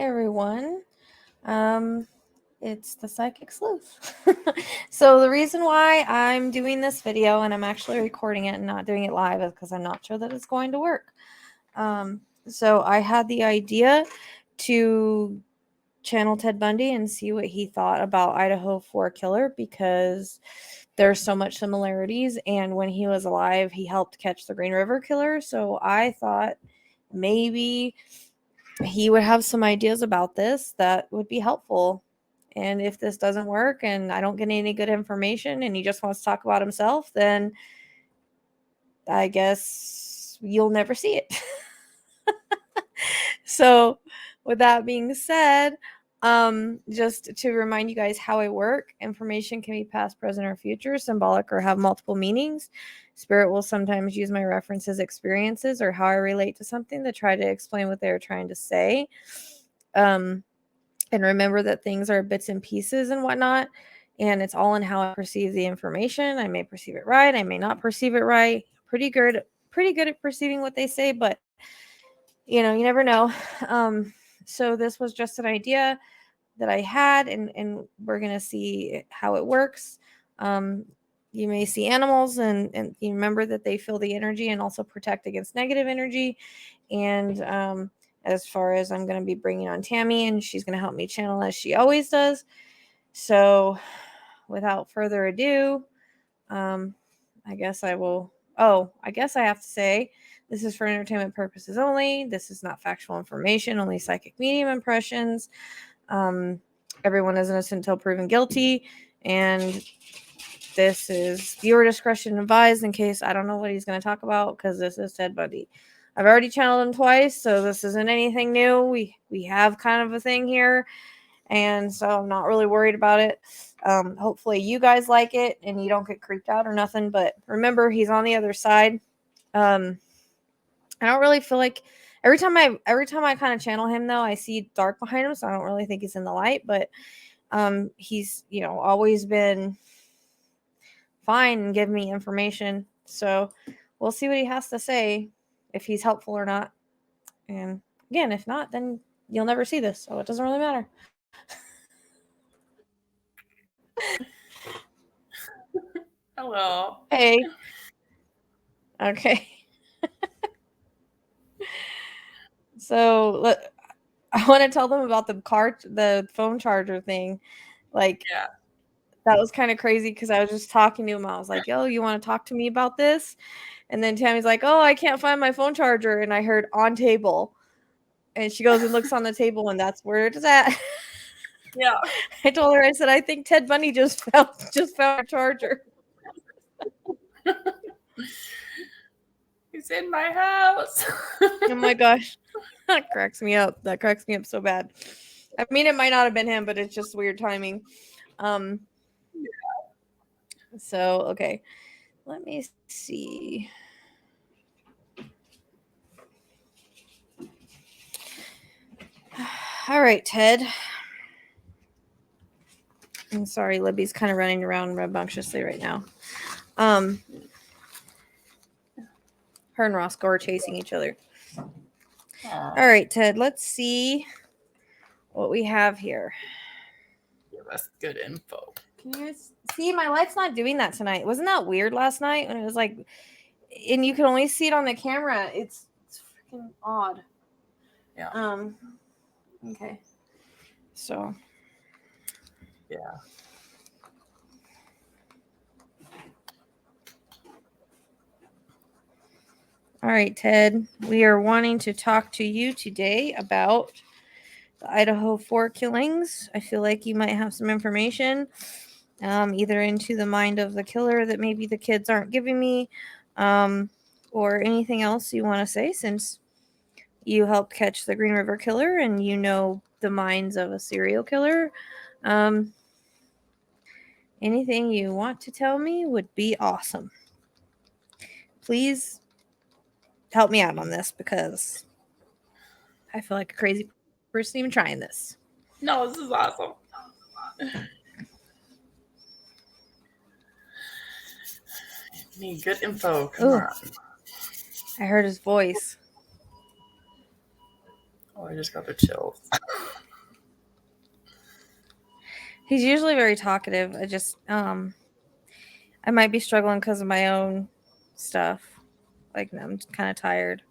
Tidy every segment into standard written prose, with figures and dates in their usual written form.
everyone. It's the Psychic Sleuth. So the reason why I'm doing this video and I'm actually recording it and not doing it live is because I'm not sure that it's going to work. So I had the idea to channel Ted Bundy and see what he thought about Idaho 4 killer because there's so much similarities, and when he was alive he helped catch the Green River killer, so I thought maybe he would have some ideas about this that would be helpful. And if this doesn't work and I don't get any good information and he just wants to talk about himself, then I guess you'll never see it. So with that being said, just to remind you guys how I work, information can be past, present, or future, symbolic, or have multiple meanings. Spirit will sometimes use my references, experiences, or how I relate to something to try to explain what they're trying to say. And remember that things are bits and pieces and whatnot, and it's all in how I perceive the information. I may perceive it right, I may not perceive it right. Pretty good at perceiving what they say, but you never know. So this was just an idea that I had, and we're gonna see how it works. You may see animals, and you remember that they feel the energy and also protect against negative energy. And as far as I'm going to be bringing on Tammy, and she's going to help me channel as she always does. So without further ado, I guess I will. I guess I have to say this is for entertainment purposes only. This is not factual information, only psychic medium impressions. Everyone is innocent until proven guilty, and this is viewer discretion advised in case I don't know what he's going to talk about, because this is Ted Bundy. I've already channeled him twice, so this isn't anything new. We have kind of a thing here, and so I'm not really worried about it. Hopefully you guys like it and you don't get creeped out or nothing, but remember, he's on the other side. I don't really feel like every time I kind of channel him, though, I see dark behind him, so I don't really think he's in the light, but he's always been fine and give me information. So we'll see what he has to say, if he's helpful or not. And again, if not, then you'll never see this, so it doesn't really matter. Hello. Hey. Okay. So I want to tell them about the phone charger thing. Like, yeah. That was kind of crazy because I was just talking to him. I was like, yo, you want to talk to me about this? And then Tammy's like, oh, I can't find my phone charger. And I heard on table. And she goes and looks on the table, and that's where it's at. Yeah. I told her, I said, I think Ted Bundy just found a charger. He's in my house. Oh my gosh. That cracks me up. That cracks me up so bad. I mean, it might not have been him, but it's just weird timing. So, okay. Let me see. All right, Ted. I'm sorry, Libby's kind of running around rambunctiously right now. Her and Roscoe are chasing each other. All right, Ted, let's see what we have here. Give us good info. Can you see? My light's not doing that tonight. Wasn't that weird last night when it was like, and you can only see it on the camera? It's freaking odd. Yeah. Okay. So. Yeah. All right, Ted, we are wanting to talk to you today about the Idaho 4 killings. I feel like you might have some information, either into the mind of the killer that maybe the kids aren't giving me, or anything else you want to say, since you helped catch the Green River killer and you know the minds of a serial killer. Anything you want to tell me would be awesome. Please help me out on this, because I feel like a crazy person even trying this. No, this is awesome. Need good info. Come on. I heard his voice. Oh, I just got the chills. He's usually very talkative. I just I might be struggling because of my own stuff. Like I'm kind of tired.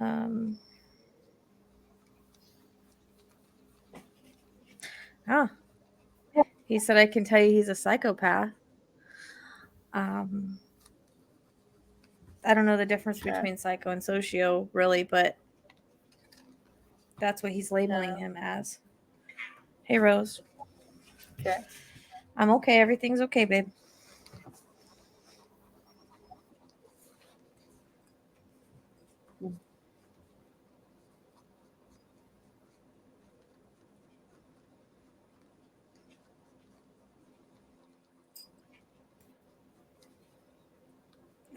Oh, he said I can tell you he's a psychopath. I don't know the difference between psycho and socio, really, but that's what he's labeling him as. Hey, Rose. Okay. I'm okay. Everything's okay, babe.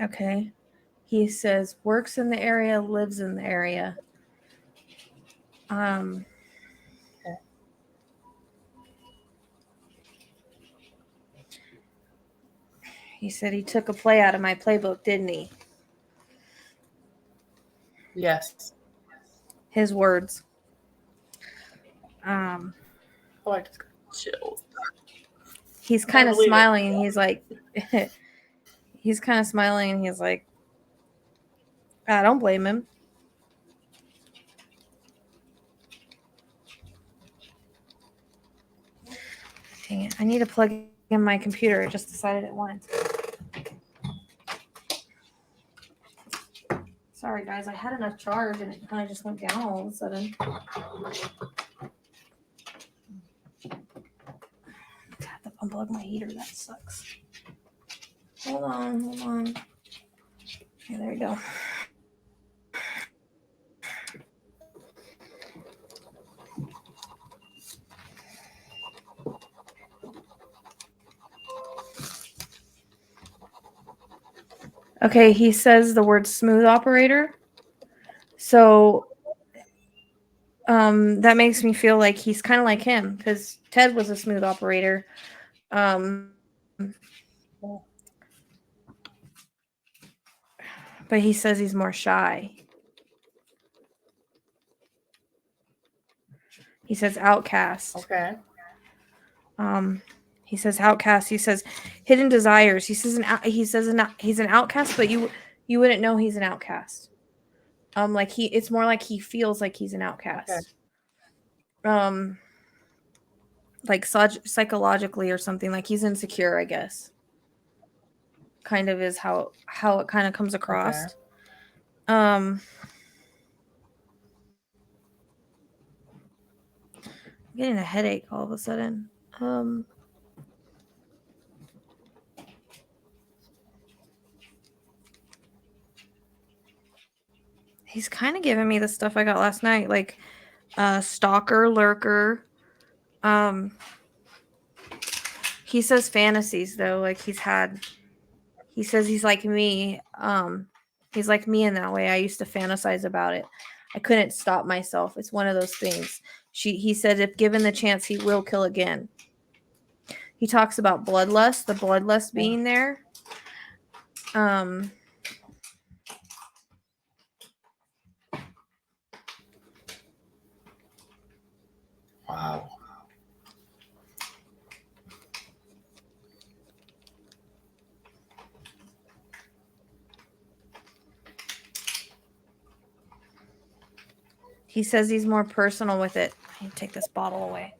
Okay. He says works in the area, lives in the area. He said he took a play out of my playbook, didn't he? Yes. His words. Oh, I just got chills. He's kind of smiling and he's like, he's kind of smiling and he's like, I don't blame him. Dang it. I need to plug in my computer. I just decided at once. Sorry, guys. I had enough charge and it kind of just went down all of a sudden. I have to unplug my heater. That sucks. Hold on. Okay, there we go. Okay, he says the word smooth operator. So that makes me feel like he's kind of like him because Ted was a smooth operator. But he says he's more shy. He says outcast. Okay. He says outcast. He says hidden desires. He says he's an outcast, but you wouldn't know he's an outcast. Like it's more like he feels like he's an outcast. Okay. Like psychologically or something, like he's insecure, I guess. Kind of is how it kind of comes across. Okay. I'm getting a headache all of a sudden. He's kind of giving me the stuff I got last night, like stalker, lurker. He says fantasies though, like he says he's like me. He's like me in that way. I used to fantasize about it. I couldn't stop myself. It's one of those things. He said if given the chance, he will kill again. He talks about bloodlust, the bloodlust being there. Wow. He says he's more personal with it. I need to take this bottle away.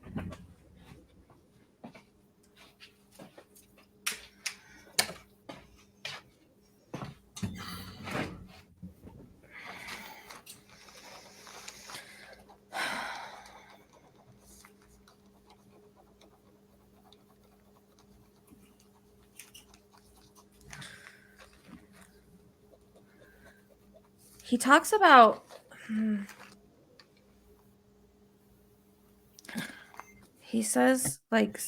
He talks about he says like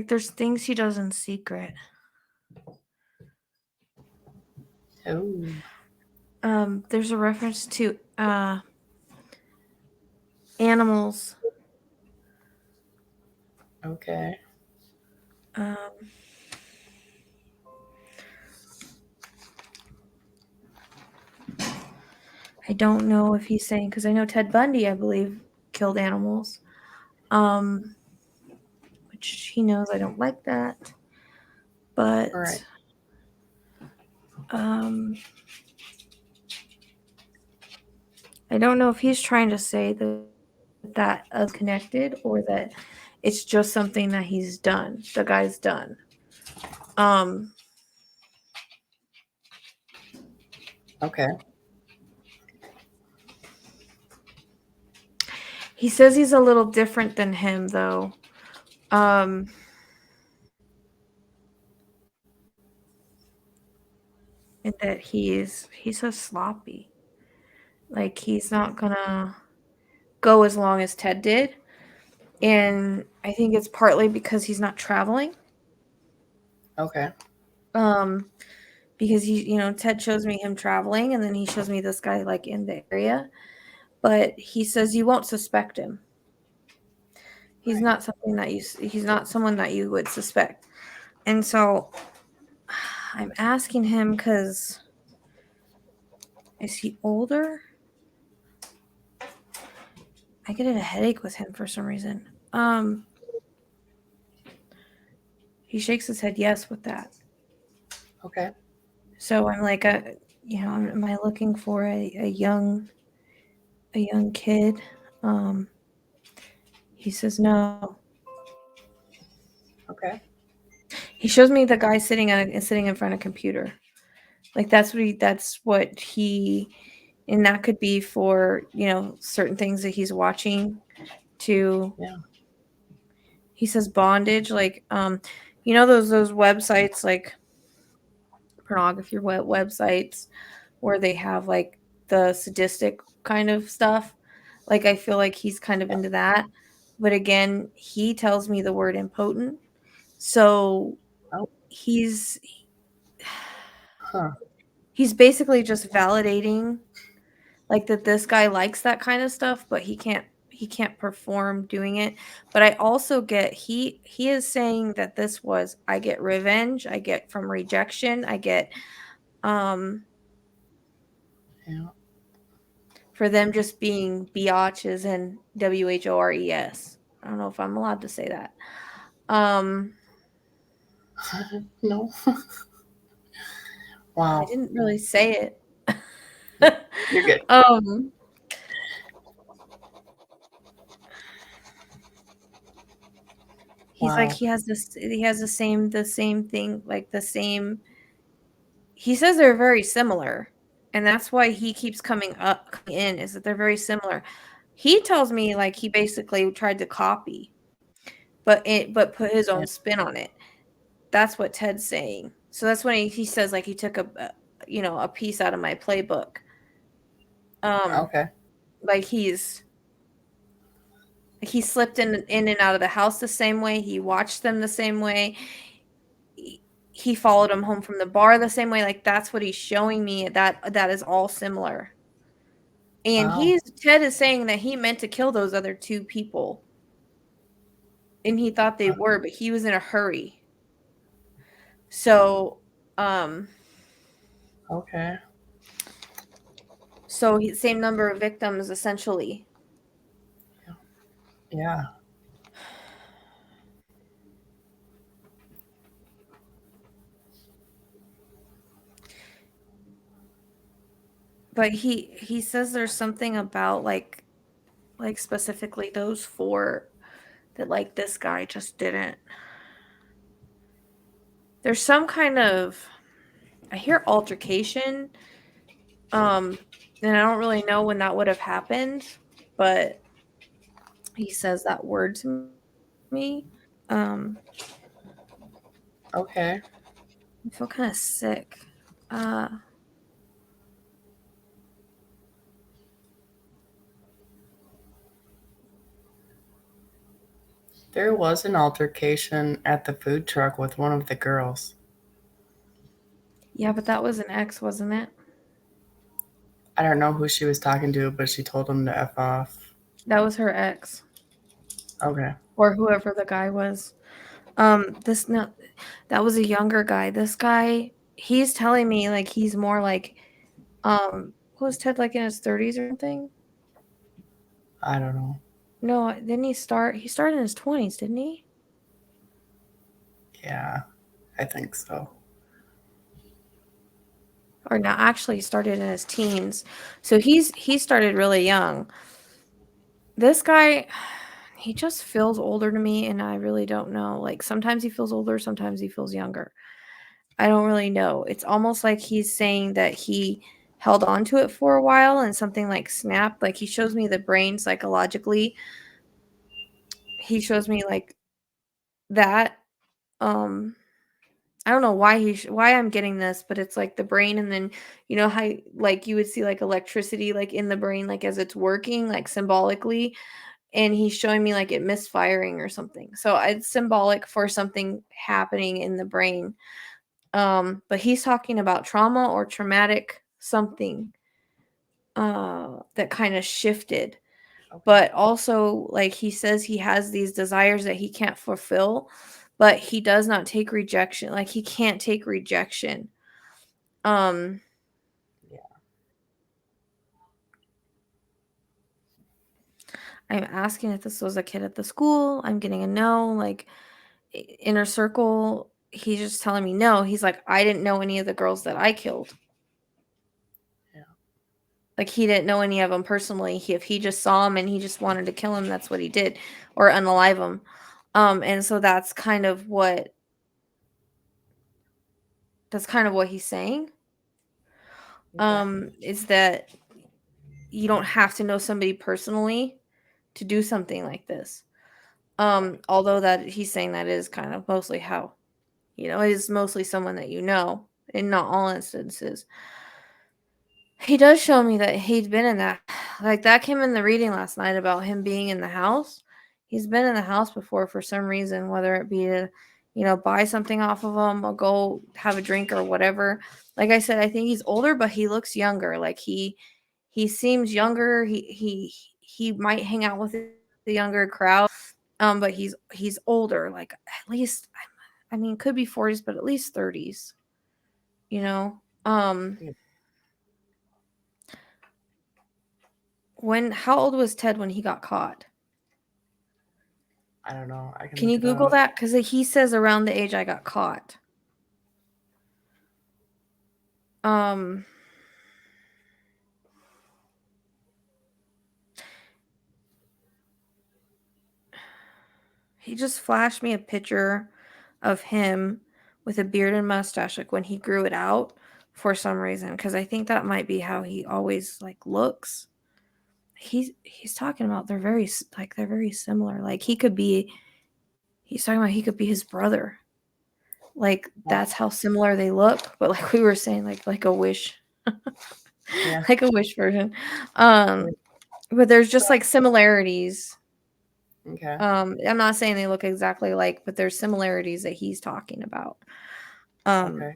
there's things he does in secret. Oh. There's a reference to animals. Okay. I don't know if he's saying, because I know Ted Bundy, I believe, killed animals. Which he knows I don't like that. But Right. I don't know if he's trying to say that is connected or that it's just something that he's done. The guy's done. Okay. He says he's a little different than him, though. And that he's so sloppy. Like he's not gonna go as long as Ted did. And I think it's partly because he's not traveling. Okay. Because Ted shows me him traveling, and then he shows me this guy like in the area. But he says you won't suspect him. He's Right. not something that he's not someone that you would suspect. And so I'm asking him because is he older? I get a headache with him for some reason. He shakes his head yes with that. Okay. So I'm like, am I looking for a young kid? He says no. Okay. He shows me the guy sitting in front of a computer. Like that's what he, and that could be for certain things that he's watching. To Yeah. He says bondage, like those websites like pornography websites where they have like the sadistic kind of stuff. Like I feel like he's kind of into that. But again, he tells me the word impotent. So Oh. he's Huh. he's basically just validating like that this guy likes that kind of stuff, but he can't perform doing it. But I also get he is saying that this was I get revenge, I get from rejection, I get Yeah. for them just being biatches and WHORES. I don't know if I'm allowed to say that. No. I Wow. didn't really say Yeah. it. You're good. um he's like Wow. he has the same thing, like the same. He says they're very similar, and that's why he keeps coming in, is that they're very similar. He tells me like he basically tried to copy, but put his Yeah. own spin on it. That's what Ted's saying. So that's when he says like he took a piece out of my playbook. Um, Okay. like he slipped in and out of the house the same way. He watched them the same way. He followed him home from the bar the same way. Like that's what he's showing me. That is all similar. And Wow. Ted is saying that he meant to kill those other two people, and he thought they were, but he was in a hurry. So, Okay. same number of victims essentially. Yeah. But he says there's something about like specifically those four that like this guy just didn't. There's some kind of, I hear altercation, and I don't really know when that would have happened, but he says that word to me. Um, Okay. I feel kind of sick. Uh, There was an altercation at the food truck with one of the girls. yeah, but that was an ex, wasn't it? I don't know who she was talking to, but she told him to F off. That was her ex, Okay. or whoever the guy was. This no, that was a younger guy. This guy, he's telling me like he's more like, Was Ted like in his 30s or something? I don't know. No, didn't he start? He started in his 20s, didn't he? Yeah, I think so. Or no, actually he started in his teens. So he started really young. This guy, he just feels older to me, and I really don't know. Like sometimes he feels older, sometimes he feels younger. I don't really know. It's almost like he's saying that he held on to it for a while and something like snapped. Like he shows me the brain psychologically. He shows me like that. Um I don't know why why I'm getting this, but it's like the brain, and then you know how like you would see like electricity like in the brain like as it's working like symbolically, and he's showing me like it misfiring or something. So it's symbolic for something happening in the brain. But he's talking about trauma or traumatic something that kind of shifted. Okay. But also like he says he has these desires that he can't fulfill, but he does not take rejection. Like he can't take rejection. Um Yeah. I'm asking if this was a kid at the school. I'm getting a no. Like inner circle, he's just telling me no. He's like, I didn't know any of the girls that I killed. Yeah. Like he didn't know any of them personally. If he just saw him and he just wanted to kill him, that's what he did, or unalive him. And so that's kind of what he's saying. Okay. Is that you don't have to know somebody personally to do something like this. Right. Although that he's saying that is kind of mostly how, it is mostly someone that you know, in not all instances. He does show me that he's been in that. Like that came in the reading last night about him being in the house. He's been in the house before for some reason, whether it be to, buy something off of him or go have a drink or whatever. Like I said, I think he's older, but he looks younger. Like he seems younger. He might hang out with the younger crowd. But he's older. Like at least, I mean, could be 40s, but at least 30s. You know. Yeah. How old was Ted when he got caught? I don't know. I can Can look you it Google up. that? Because he says around the age I got caught. Um, he just flashed me a picture of him with a beard and mustache, like when he grew it out for some reason. Because I think that might be how he always like looks. He's talking about they're very similar. Like he's talking about he could be his brother. Like Oh, that's how similar they look. But like we were saying, like a wish, yeah. like a wish version. Um, but there's So, just like similarities. okay. I'm not saying they look exactly like, but there's similarities that he's talking about. Um, Okay.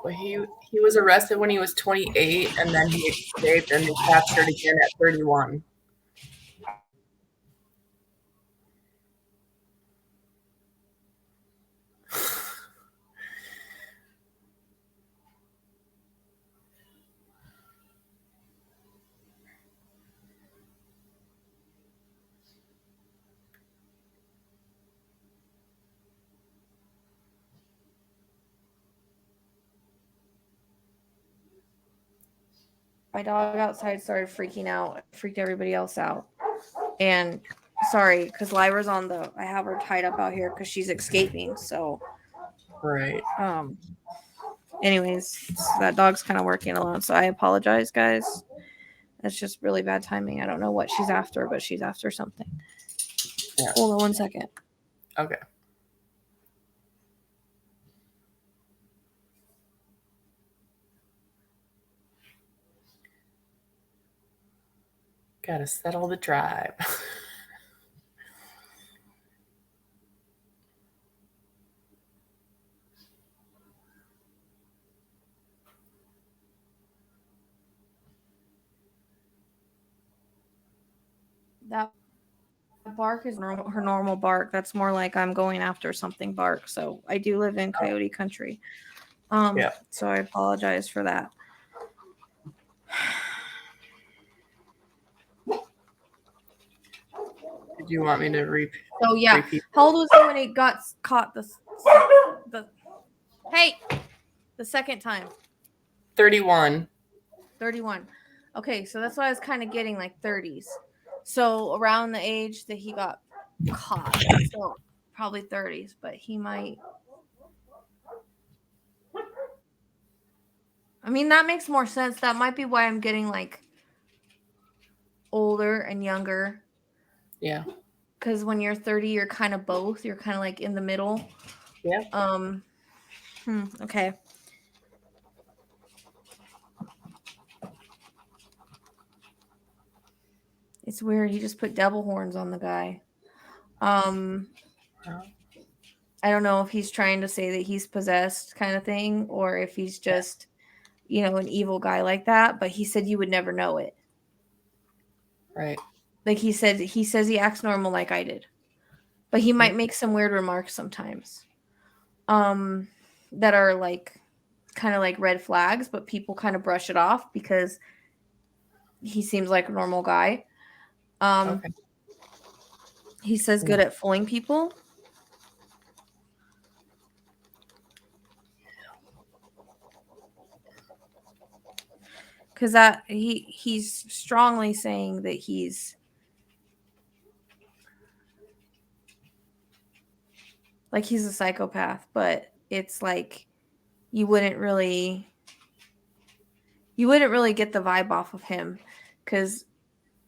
Well, he was arrested when he was 28, and then he escaped, and they captured again at 31. my dog outside started freaking out, freaked everybody else out. And sorry, because Lyra's I have her tied up out here because she's escaping. So, Right. um, anyways, that dog's kind of working alone. So I apologize, guys. That's just really bad timing. I don't know what she's after, but she's after something. Yeah. Hold on 1 second. Okay. Gotta settle the tribe. That bark is her normal bark. That's more like I'm going after something bark. So I do live in coyote country. Yeah. So I apologize for that. Did you want me to So yeah, repeat? how old was he when he got caught the hey the second time? 31. 31. Okay, so that's why I was kind of getting like 30s. So around the age that he got caught. So probably 30s, but he might. I mean, that makes more sense. That might be why I'm getting like older and younger. Yeah. Because when you're 30, you're kind of both. You're kind of like in the middle. Yeah. Okay. It's weird. He just put devil horns on the guy. I don't know if he's trying to say that he's possessed kind of thing or if he's just, an evil guy like that, but he said you would never know it. Right. Like he says he acts normal like I did. But he might make some weird remarks sometimes. That are like kind of like red flags, but people kind of brush it off because he seems like a normal guy. Okay. He says good at fooling people. Because that he's strongly saying that he's like he's a psychopath, but it's like you wouldn't really get the vibe off of him because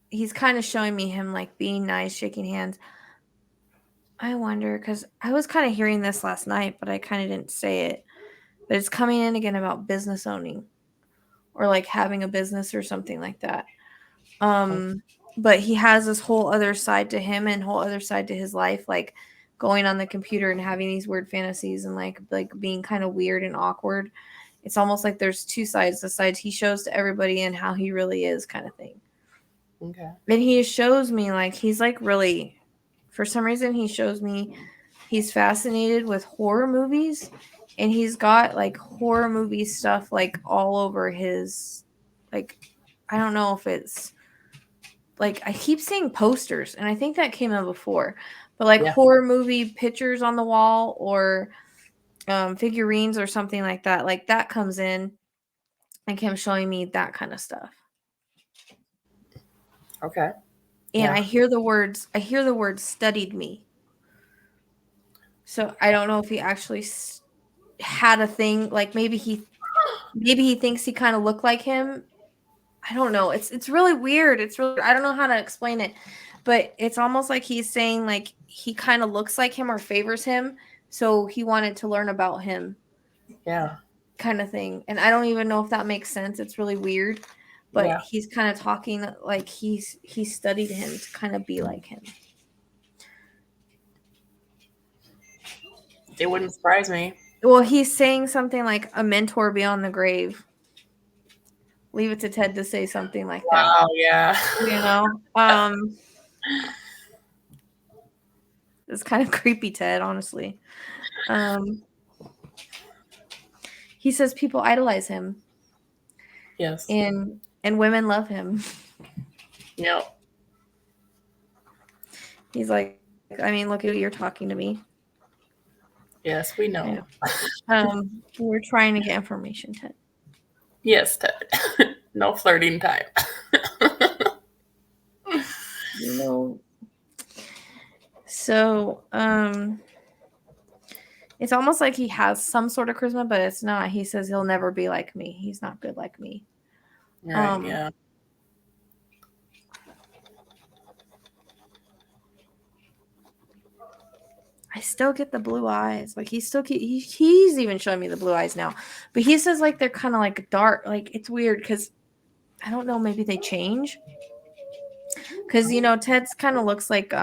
he's kind of showing me him like being nice, shaking hands. I wonder because I was kind of hearing this last night, but I kind of didn't say it. But it's coming in again about business owning or like having a business or something like that. But he has this whole other side to him and whole other side to his life, like going on the computer and having these weird fantasies and like being kind of weird and awkward. It's almost like there's two sides, the sides he shows to everybody and how he really is kind of thing. Okay. And he shows me like he's like really, for some reason he shows me he's fascinated with horror movies and he's got like horror movie stuff like all over his, like, I don't know if it's like I keep seeing posters and I think that came in before, but like horror movie pictures on the wall or figurines or something like that comes in and him showing me that kind of stuff. Okay. And I hear the words studied me. So I don't know if he actually had a thing, like maybe he thinks he kind of looked like him. I don't know. It's really weird. I don't know how to explain it, but it's almost like he's saying like he kind of looks like him or favors him, so he wanted to learn about him. Yeah. Kind of thing. And I don't even know if that makes sense. It's really weird, but he's kind of talking like he studied him to kind of be like him. It wouldn't surprise me. Well, he's saying something like a mentor beyond the grave. Leave it to Ted to say something like that. Wow, yeah. It's kind of creepy, Ted, honestly. He says people idolize him. Yes. And women love him. Yep. He's like, I mean, look at you're talking to me. Yes, we know. We're trying to get information, Ted. Yes, Ted. No flirting time. So, it's almost like he has some sort of charisma, but it's not. He says he'll never be like me. He's not good like me. Right, yeah. I still get the blue eyes. Like he's even showing me the blue eyes now. But he says like they're kind of like dark. Like it's weird because I don't know. Maybe they change. Because Ted's kind of looks like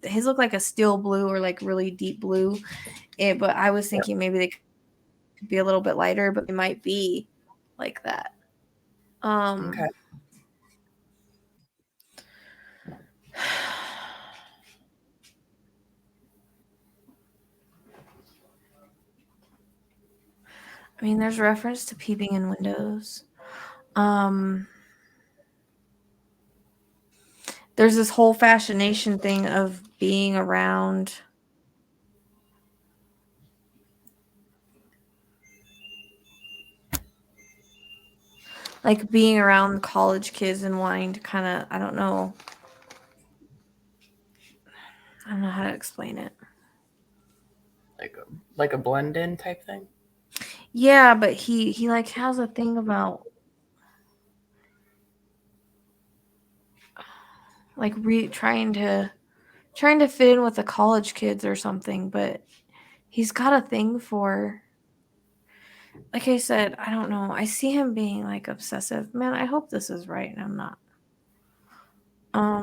his look like a steel blue or like really deep blue. But I was thinking maybe they could be a little bit lighter, but they might be like that. Okay. I mean, there's reference to peeping in windows. there's this whole fascination thing of being around like being around college kids and wanting to kind of, I don't know how to explain it. Like a blend in type thing. Yeah, but he like has a thing about like trying to fit in with the college kids or something, but he's got a thing for, like I said, I don't know. I see him being like obsessive. Man, I hope this is right and I'm not. I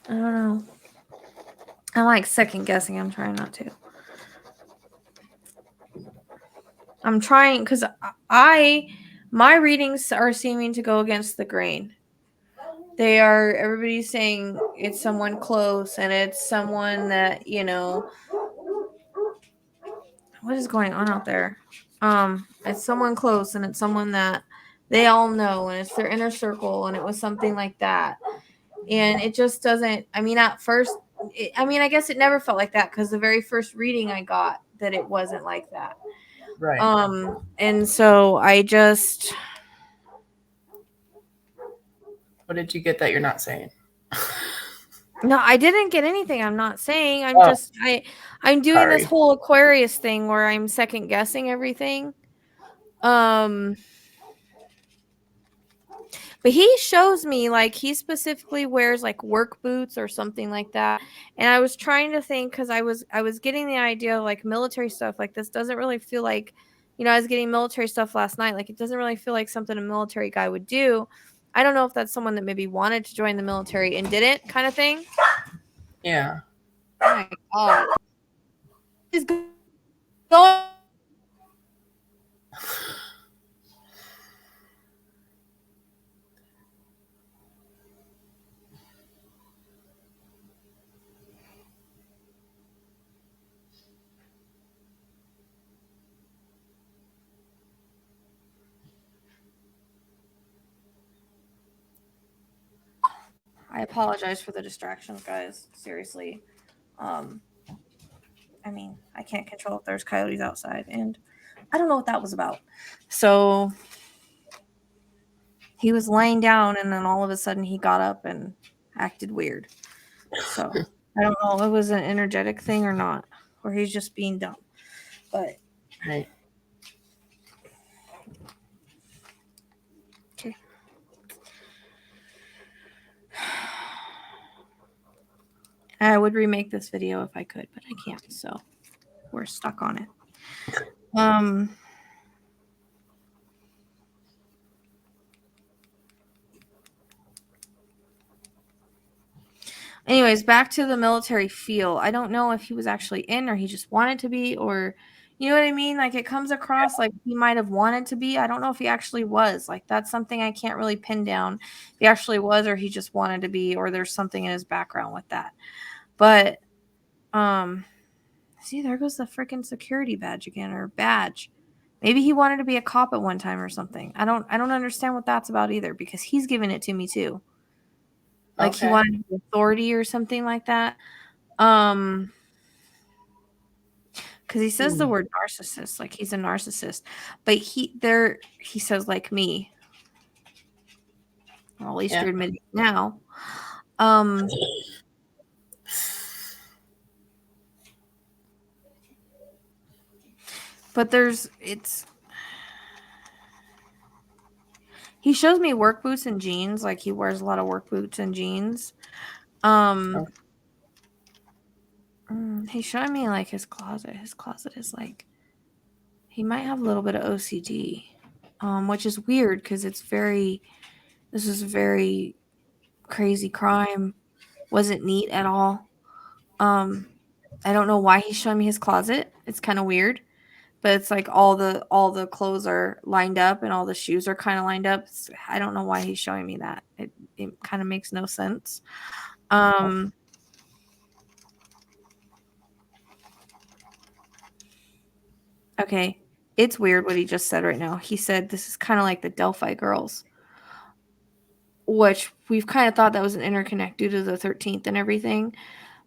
don't know. I'm like second guessing. I'm trying not to. I'm trying because my readings are seeming to go against the grain. They are, everybody's saying it's someone close and it's someone that, you know, what is going on out there? It's someone close and it's someone that they all know and it's their inner circle and it was something like that. And it just doesn't, I mean, at first, I guess it never felt like that because the very first reading I got that it wasn't like that. Right. And so I just. What did you get that you're not saying? No, I didn't get anything. I'm not saying. Oh, I'm doing sorry. this whole Aquarius thing where I'm second guessing everything. But he shows me like he specifically wears like work boots or something like that. And I was trying to think because I was getting the idea of like military stuff. Like this doesn't really feel like, you know, I was getting military stuff last night. Like it doesn't really feel like something a military guy would do. I don't know if that's someone that maybe wanted to join the military and didn't, kind of thing. Yeah. Oh my god. He's going. I apologize for the distractions, guys. Seriously. I mean, I can't control if there's coyotes outside, and I don't know what that was about. So he was laying down, and then all of a sudden he got up and acted weird. So I don't know if it was an energetic thing or not, or he's just being dumb. But Right. okay. I would remake this video if I could, but I can't, so we're stuck on it. Anyways, back to the military feel. I don't know if he was actually in or he just wanted to be, or you know what I mean? Like it comes across like he might have wanted to be. I don't know if he actually was. Like that's something I can't really pin down. If he actually was or he just wanted to be, or there's something in his background with that. But see, there goes the freaking security badge again, or badge. Maybe he wanted to be a cop at one time or something. I don't understand what that's about either, because he's giving it to me too. Like he wanted to be authority or something like that. Because he says the word narcissist, like he's a narcissist, but he says like me. Well, at least you're admitting now. But he shows me work boots and jeans, like he wears a lot of work boots and jeans. He's showing me like his closet. His closet is like, he might have a little bit of OCD, which is weird because this is very crazy crime. Wasn't neat at all. I don't know why he's showing me his closet. It's kind of weird, but it's like all the clothes are lined up and all the shoes are kind of lined up. I don't know why he's showing me that. It kind of makes no sense. Okay, it's weird what he just said right now. He said this is kind of like the Delphi girls, which we've kind of thought that was an interconnect due to the 13th and everything.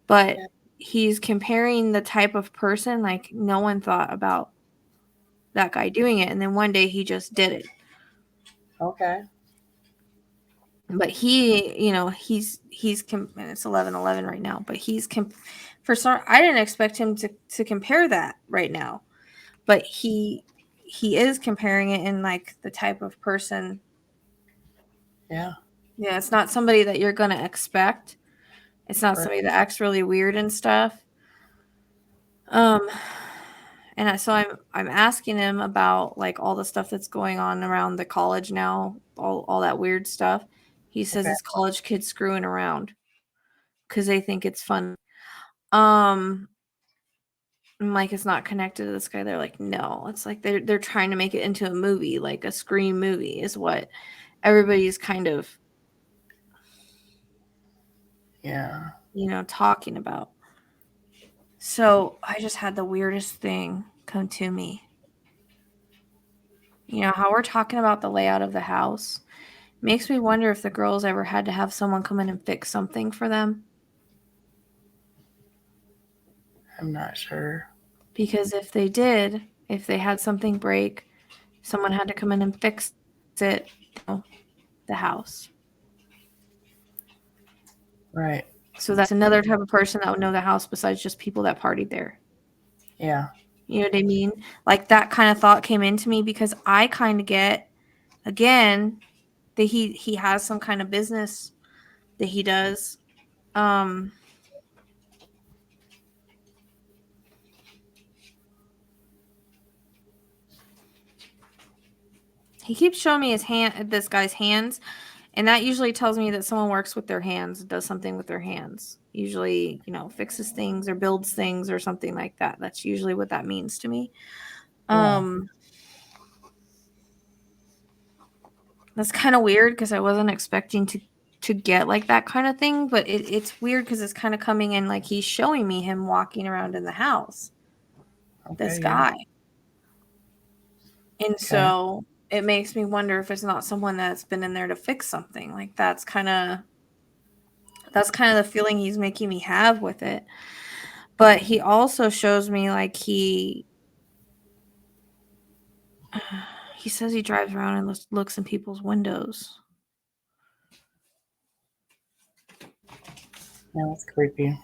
But Yeah. he's comparing the type of person, like no one thought about that guy doing it. And then one day he just did it. Okay. But he, you know, he's and it's 11:11 right now, but for some, I didn't expect him to compare that right now. But he is comparing it in like the type of person. Yeah. Yeah, it's not somebody that you're going to expect. It's not Right. somebody that acts really weird and stuff. Um so I'm asking him about like all the stuff that's going on around the college now, all that weird stuff. He says Okay. it's college kids screwing around cuz they think it's fun. Um I'm like, it's not connected to this guy. They're like, no. It's like they're trying to make it into a movie, like a Scream movie is what everybody's kind of, Yeah. talking about. So I just had the weirdest thing come to me. You know how we're talking about the layout of the house makes me wonder if the girls ever had to have someone come in and fix something for them. I'm not sure. Because if they did, if they had something break, someone had to come in and fix it, the house. Right. So that's another type of person that would know the house besides just people that partied there. Yeah. You know what I mean? Like that kind of thought came into me because I kind of get, again, that he has some kind of business that he does. Um, he keeps showing me this guy's hands, and that usually tells me that someone works with their hands, does something with their hands. Usually, fixes things or builds things or something like that. That's usually what that means to me. Yeah. That's kind of weird because I wasn't expecting to get like that kind of thing, but it's weird because it's kind of coming in like he's showing me him walking around in the house, this Okay. Yeah. guy. And Okay. so it makes me wonder if it's not someone that's been in there to fix something. Like that's kind of the feeling he's making me have with it. But he also shows me like he says he drives around and looks in people's windows. Yeah, that's creepy.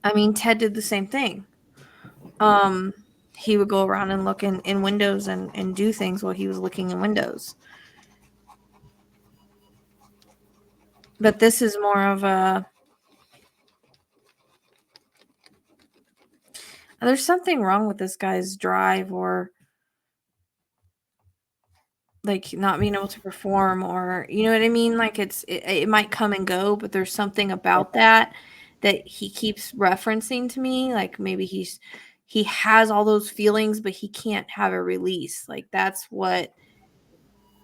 I mean, Ted did the same thing. He would go around and look in windows and do things while he was looking in windows. But this is more of a, there's something wrong with this guy's drive, or like not being able to perform, or you know what I mean? Like it might come and go, but there's something about that he keeps referencing to me. Like maybe he has all those feelings, but he can't have a release. Like that's what,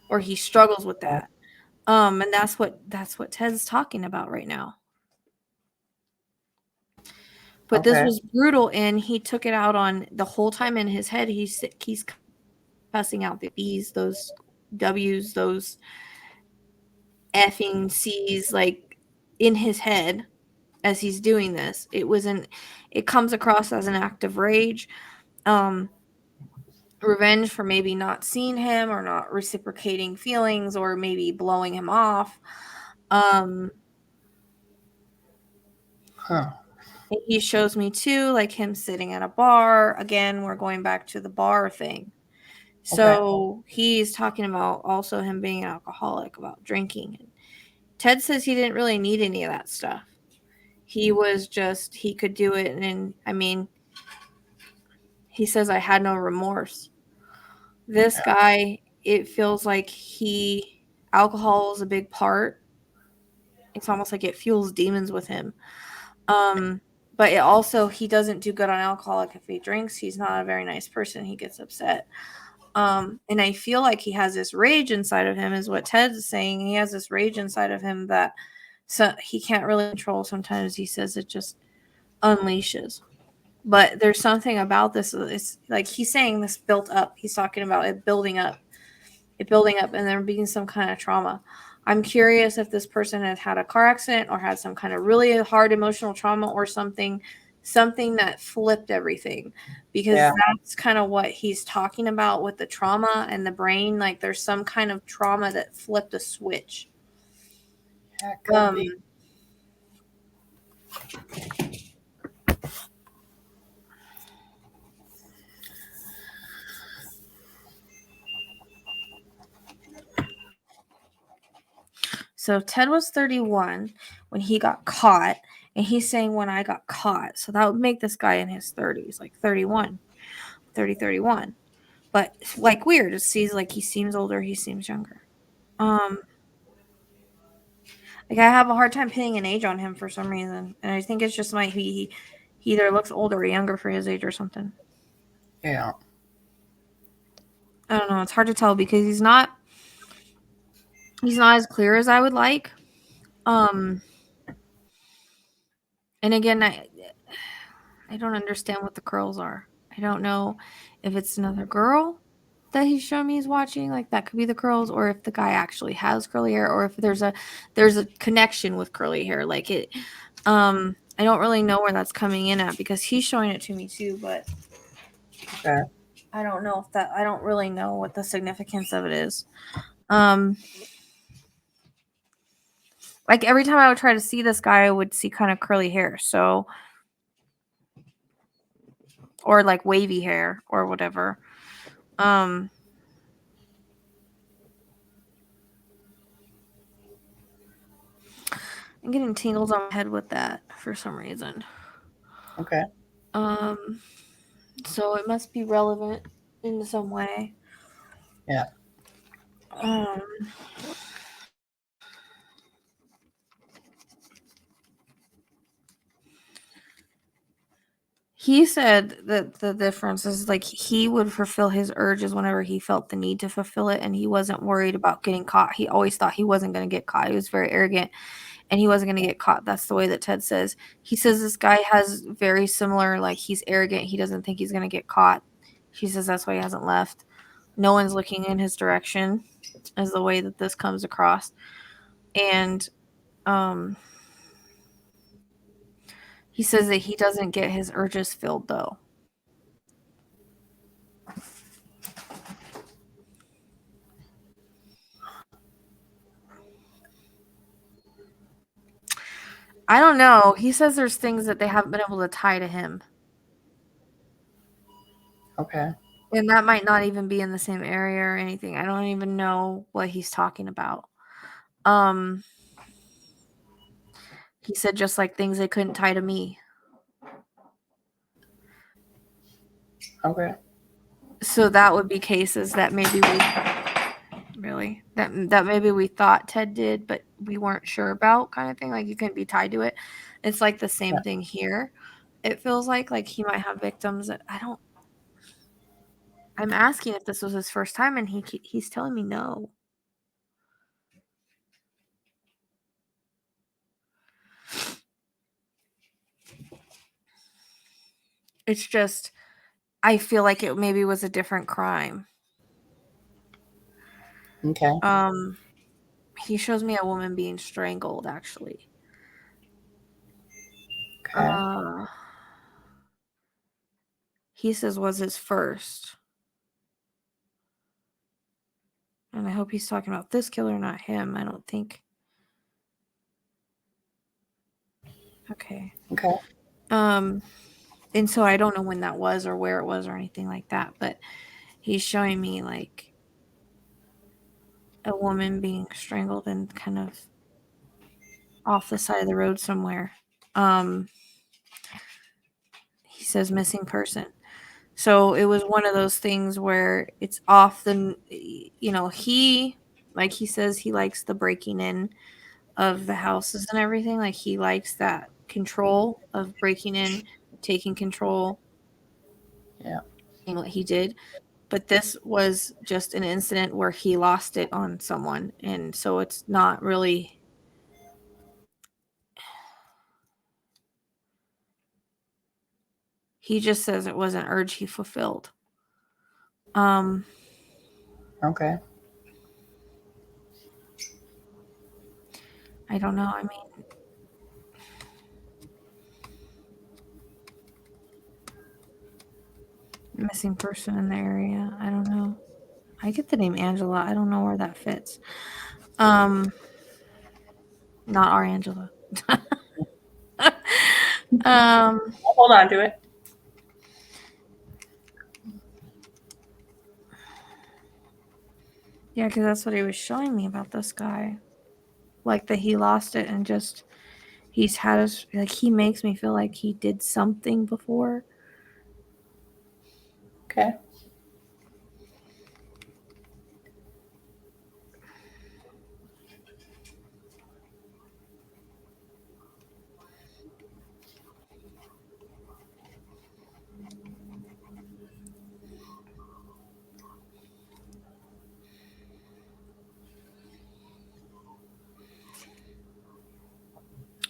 or he struggles with that. And that's what Ted's talking about right now. But this Okay. was brutal, and he took it out on the whole time in his head. He's cussing out the B's, those W's, those effing C's, like in his head as he's doing this. It comes across as an act of rage, um, revenge for maybe not seeing him or not reciprocating feelings or maybe blowing him off. Um, Huh. he shows me too, like him sitting at a bar. Again, we're going back to the bar thing. Okay. So he's talking about also him being an alcoholic, about drinking. Ted says he didn't really need any of that stuff. He was just, he could do it. And I mean, he says, I had no remorse. This Yeah. guy, it feels like alcohol is a big part. It's almost like it fuels demons with him. But it also, he doesn't do good on alcohol. Like if he drinks, he's not a very nice person. He gets upset. And I feel like he has this rage inside of him, is what Ted's saying. He has this rage inside of him that he can't really control. Sometimes he says it just unleashes. But there's something about this. It's like he's saying this built up. He's talking about it building up, and there being some kind of trauma. I'm curious if this person has had a car accident or had some kind of really hard emotional trauma or something that flipped everything, because that's kind of what he's talking about with the trauma and the brain. Like there's some kind of trauma that flipped a switch. Yeah, it could be. So Ted was 31 when he got caught, and he's saying when I got caught. So that would make this guy in his 30s, like 31, 31. But like weird, it seems like he seems older, he seems younger. Like I have a hard time pinning an age on him for some reason, and I think it's just might be he either looks older or younger for his age or something. Yeah. I don't know. It's hard to tell because he's not as clear as I would like. And again, I don't understand what the curls are. I don't know if it's another girl that he's showing me he's watching, like that could be the curls, or if the guy actually has curly hair, or if there's a connection with curly hair. Like it, I don't really know where that's coming in at because he's showing it to me too, but Okay. I don't know if that. I don't really know what the significance of it is. Like every time I would try to see this guy, I would see kind of curly hair, so or like wavy hair or whatever. I'm getting tingles on my head with that for some reason. Okay. So it must be relevant in some way. Yeah. He said that the difference is like he would fulfill his urges whenever he felt the need to fulfill it, and he wasn't worried about getting caught. He always thought he wasn't going to get caught. He was very arrogant, and he wasn't going to get caught. That's the way that Ted says. He says this guy has very similar, like he's arrogant. He doesn't think he's going to get caught. He says that's why he hasn't left. No one's looking in his direction, is the way that this comes across. And he says that he doesn't get his urges filled, though. I don't know. He says there's things that they haven't been able to tie to him. Okay. And that might not even be in the same area or anything. I don't even know what he's talking about. He said just like things they couldn't tie to me. Okay. So that would be cases that maybe maybe we thought Ted did, but we weren't sure about, kind of thing. Like you couldn't be tied to it. It's like the same thing here. It feels like he might have victims that I'm asking if this was his first time, and he's telling me no. It's just I feel like it maybe was a different crime. Okay. He shows me a woman being strangled, actually. Okay. He says was his first. And I hope he's talking about this killer, not him. I don't think. Okay. Okay. And so I don't know when that was or where it was or anything like that, but he's showing me like a woman being strangled and kind of off the side of the road somewhere. He says missing person. So it was one of those things where it's often, he, like he says, he likes the breaking in of the houses and everything. Like he likes that control of breaking in, taking control. Yeah. What he did. But this was just an incident where he lost it on someone. And so it's not really. He just says it was an urge he fulfilled. Okay. I don't know. I mean, missing person in the area. I don't know. I get the name Angela. I don't know where that fits. Not our Angela. I'll hold on to it. Yeah, because that's what he was showing me about this guy. Like that he lost it and just he's had his, like, he makes me feel like he did something before. Okay.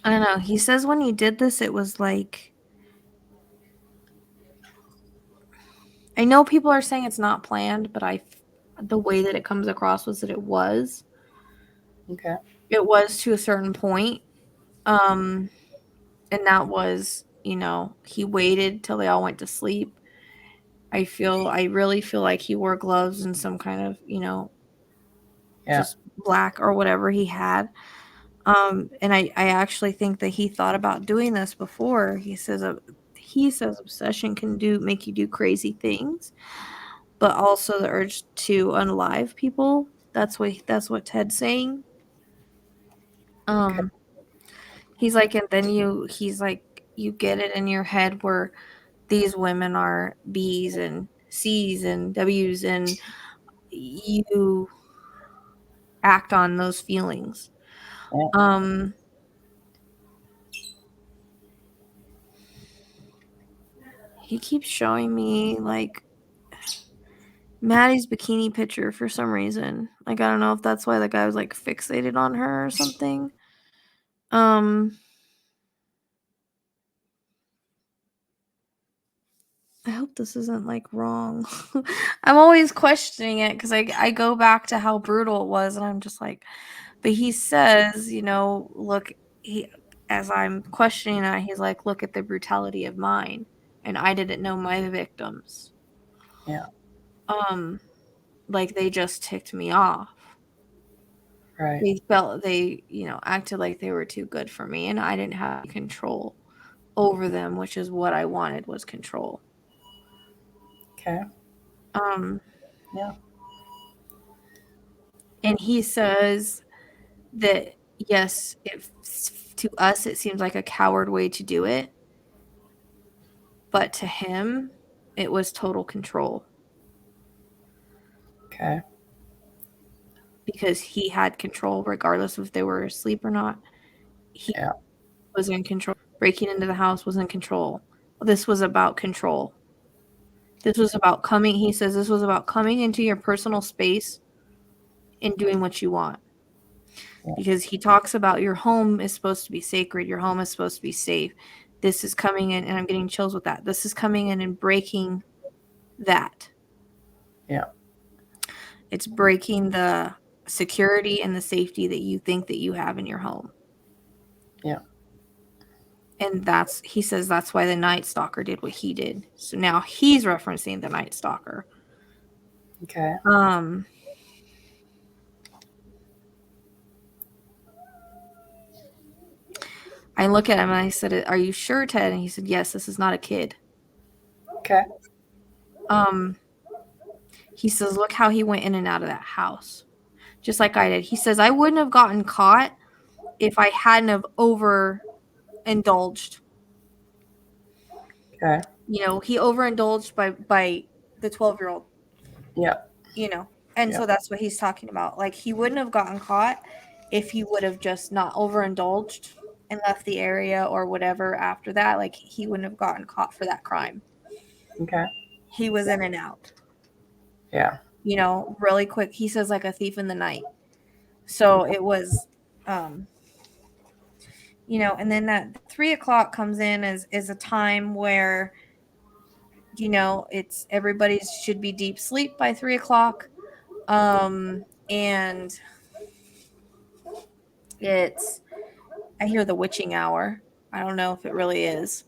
I don't know. He says when he did this, it was like, I know people are saying it's not planned, but the way that it comes across was that it was. Okay. It was to a certain point. And that was, he waited till they all went to sleep. I really feel like he wore gloves and some kind of, just black or whatever he had. And I actually think that he thought about doing this before. He says obsession can make you do crazy things, but also the urge to unalive people. That's what Ted's saying. Okay. Um, he's like, and then he's like, you get it in your head where these women are B's and C's and W's, and you act on those feelings. Yeah. He keeps showing me like Maddie's bikini picture for some reason. Like, I don't know if that's why the guy was like fixated on her or something. I hope this isn't like wrong. I'm always questioning it because I go back to how brutal it was, and I'm just like, but he says, look, as I'm questioning that, he's like, look at the brutality of mine, and I didn't know my victims. Yeah. Like they just ticked me off. Right. They acted like they were too good for me, and I didn't have control over them, which is what I wanted, was control. Okay. Yeah. And he says that yes, if to us it seems like a coward way to do it, but to him it was total control Okay. because he had control regardless if they were asleep or not. He Yeah. was in control. Breaking into the house was in control. This was about control. This was about coming, he says, this was about coming into your personal space and doing what you want. Yeah. Because he talks about your home is supposed to be sacred. Your home is supposed to be safe. This is coming in, and I'm getting chills with that. This is coming in and breaking that. Yeah. It's breaking the security and the safety that you think that you have in your home. Yeah. And he says that's why the Night Stalker did what he did. So now he's referencing the Night Stalker. Okay. I look at him and I said, "Are you sure, Ted?" And he said, "Yes, this is not a kid." Okay. He says, "Look how he went in and out of that house, just like I did." He says, "I wouldn't have gotten caught if I hadn't have overindulged." Okay. He overindulged by the 12-year-old. Yeah. And Yeah. so that's what he's talking about. Like, he wouldn't have gotten caught if he would have just not overindulged and left the area or whatever after that. Like, he wouldn't have gotten caught for that crime. Okay. He was in and out, Yeah. really quick. He says, like a thief in the night. So it was, and then that 3 o'clock comes in as a time where it's everybody should be deep sleep by 3 o'clock. And it's, I hear the witching hour. I don't know if it really is,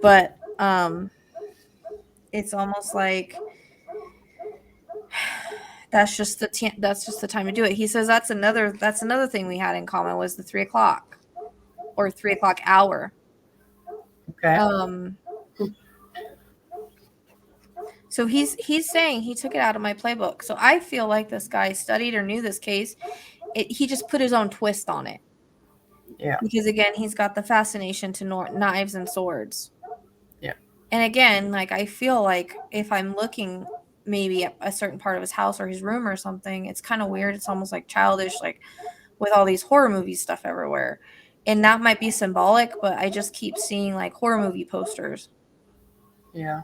but it's almost like that's just the time to do it. He says that's another thing we had in common was the 3 o'clock or 3 o'clock hour. Okay. So he's saying he took it out of my playbook. So I feel like this guy studied or knew this case. He just put his own twist on it. Yeah. Because again, he's got the fascination to knives and swords. Yeah. And again, like I feel like if I'm looking maybe at a certain part of his house or his room or something, it's kind of weird. It's almost like childish, like with all these horror movie stuff everywhere. And that might be symbolic, but I just keep seeing like horror movie posters. Yeah.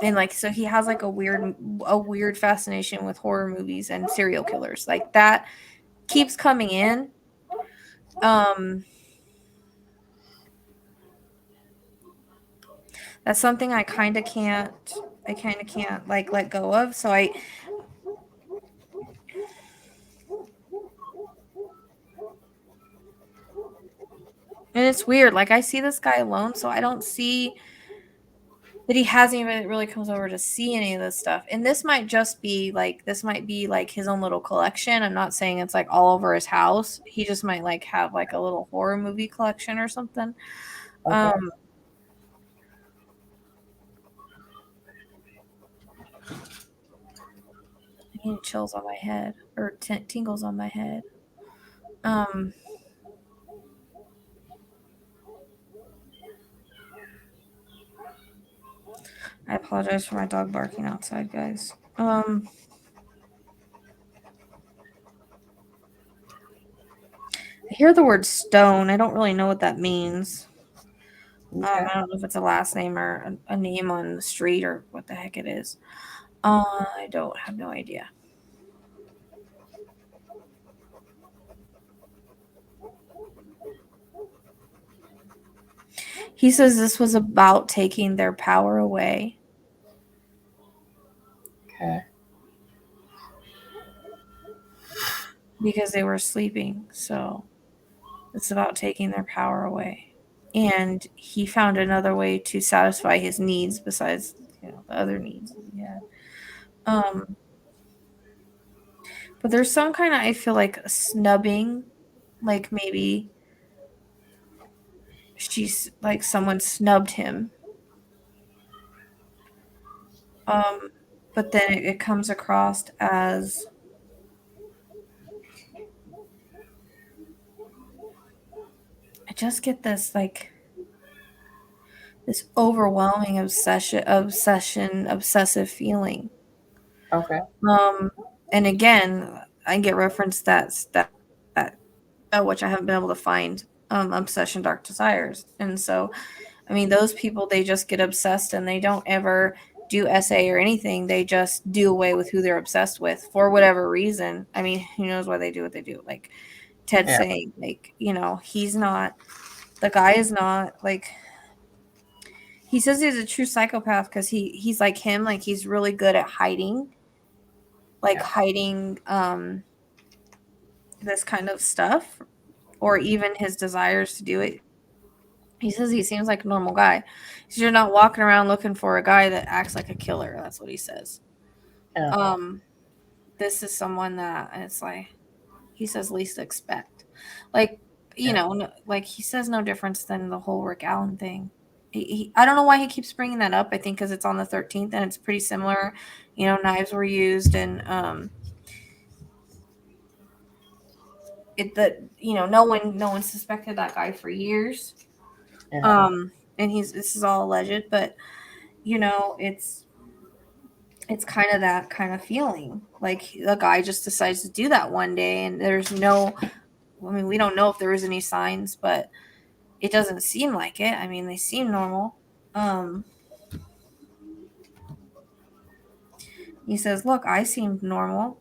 And like so he has like a weird fascination with horror movies and serial killers. Like that keeps coming in. That's something I kind of can't like let go of. So and it's weird. Like I see this guy alone, so I don't see that he hasn't even really comes over to see any of this stuff. And this might be like his own little collection. I'm not saying it's like all over his house. He just might like have like a little horror movie collection or something. Okay. I need chills on my head or tingles on my head. I apologize for my dog barking outside, guys. I hear the word stone. I don't really know what that means. Okay. I don't know if it's a last name or a name on the street or what the heck it is. I don't have no idea. He says this was about taking their power away. Okay. Because they were sleeping. So it's about taking their power away. And he found another way to satisfy his needs besides, the other needs he had. But there's some kind of, I feel like, snubbing, like maybe she's like someone snubbed him. But then it comes across as I just get this like this overwhelming obsessive feeling. Okay. And again, I get reference that which I haven't been able to find, obsession, dark desires. And so, I mean, those people, they just get obsessed and they don't ever do SA or anything. They just do away with who they're obsessed with for whatever reason. I mean, who knows why they do what they do. Like Ted saying, like, the guy is not like, he says he's a true psychopath because he's like him, like he's really good at hiding, this kind of stuff, or even his desires to do it. He says he seems like a normal guy. He says you're not walking around looking for a guy that acts like a killer. That's what he says. Yeah. This is someone that it's like he says least expect. Like, like he says no difference than the whole Rick Allen thing. I don't know why he keeps bringing that up. I think because it's on the 13th and it's pretty similar. Knives were used and no one suspected that guy for years. Yeah. And this is all alleged, but it's kind of that kind of feeling. Like the guy just decides to do that one day and there's we don't know if there was any signs, but it doesn't seem like it. I mean, they seem normal. He says, look, I seemed normal,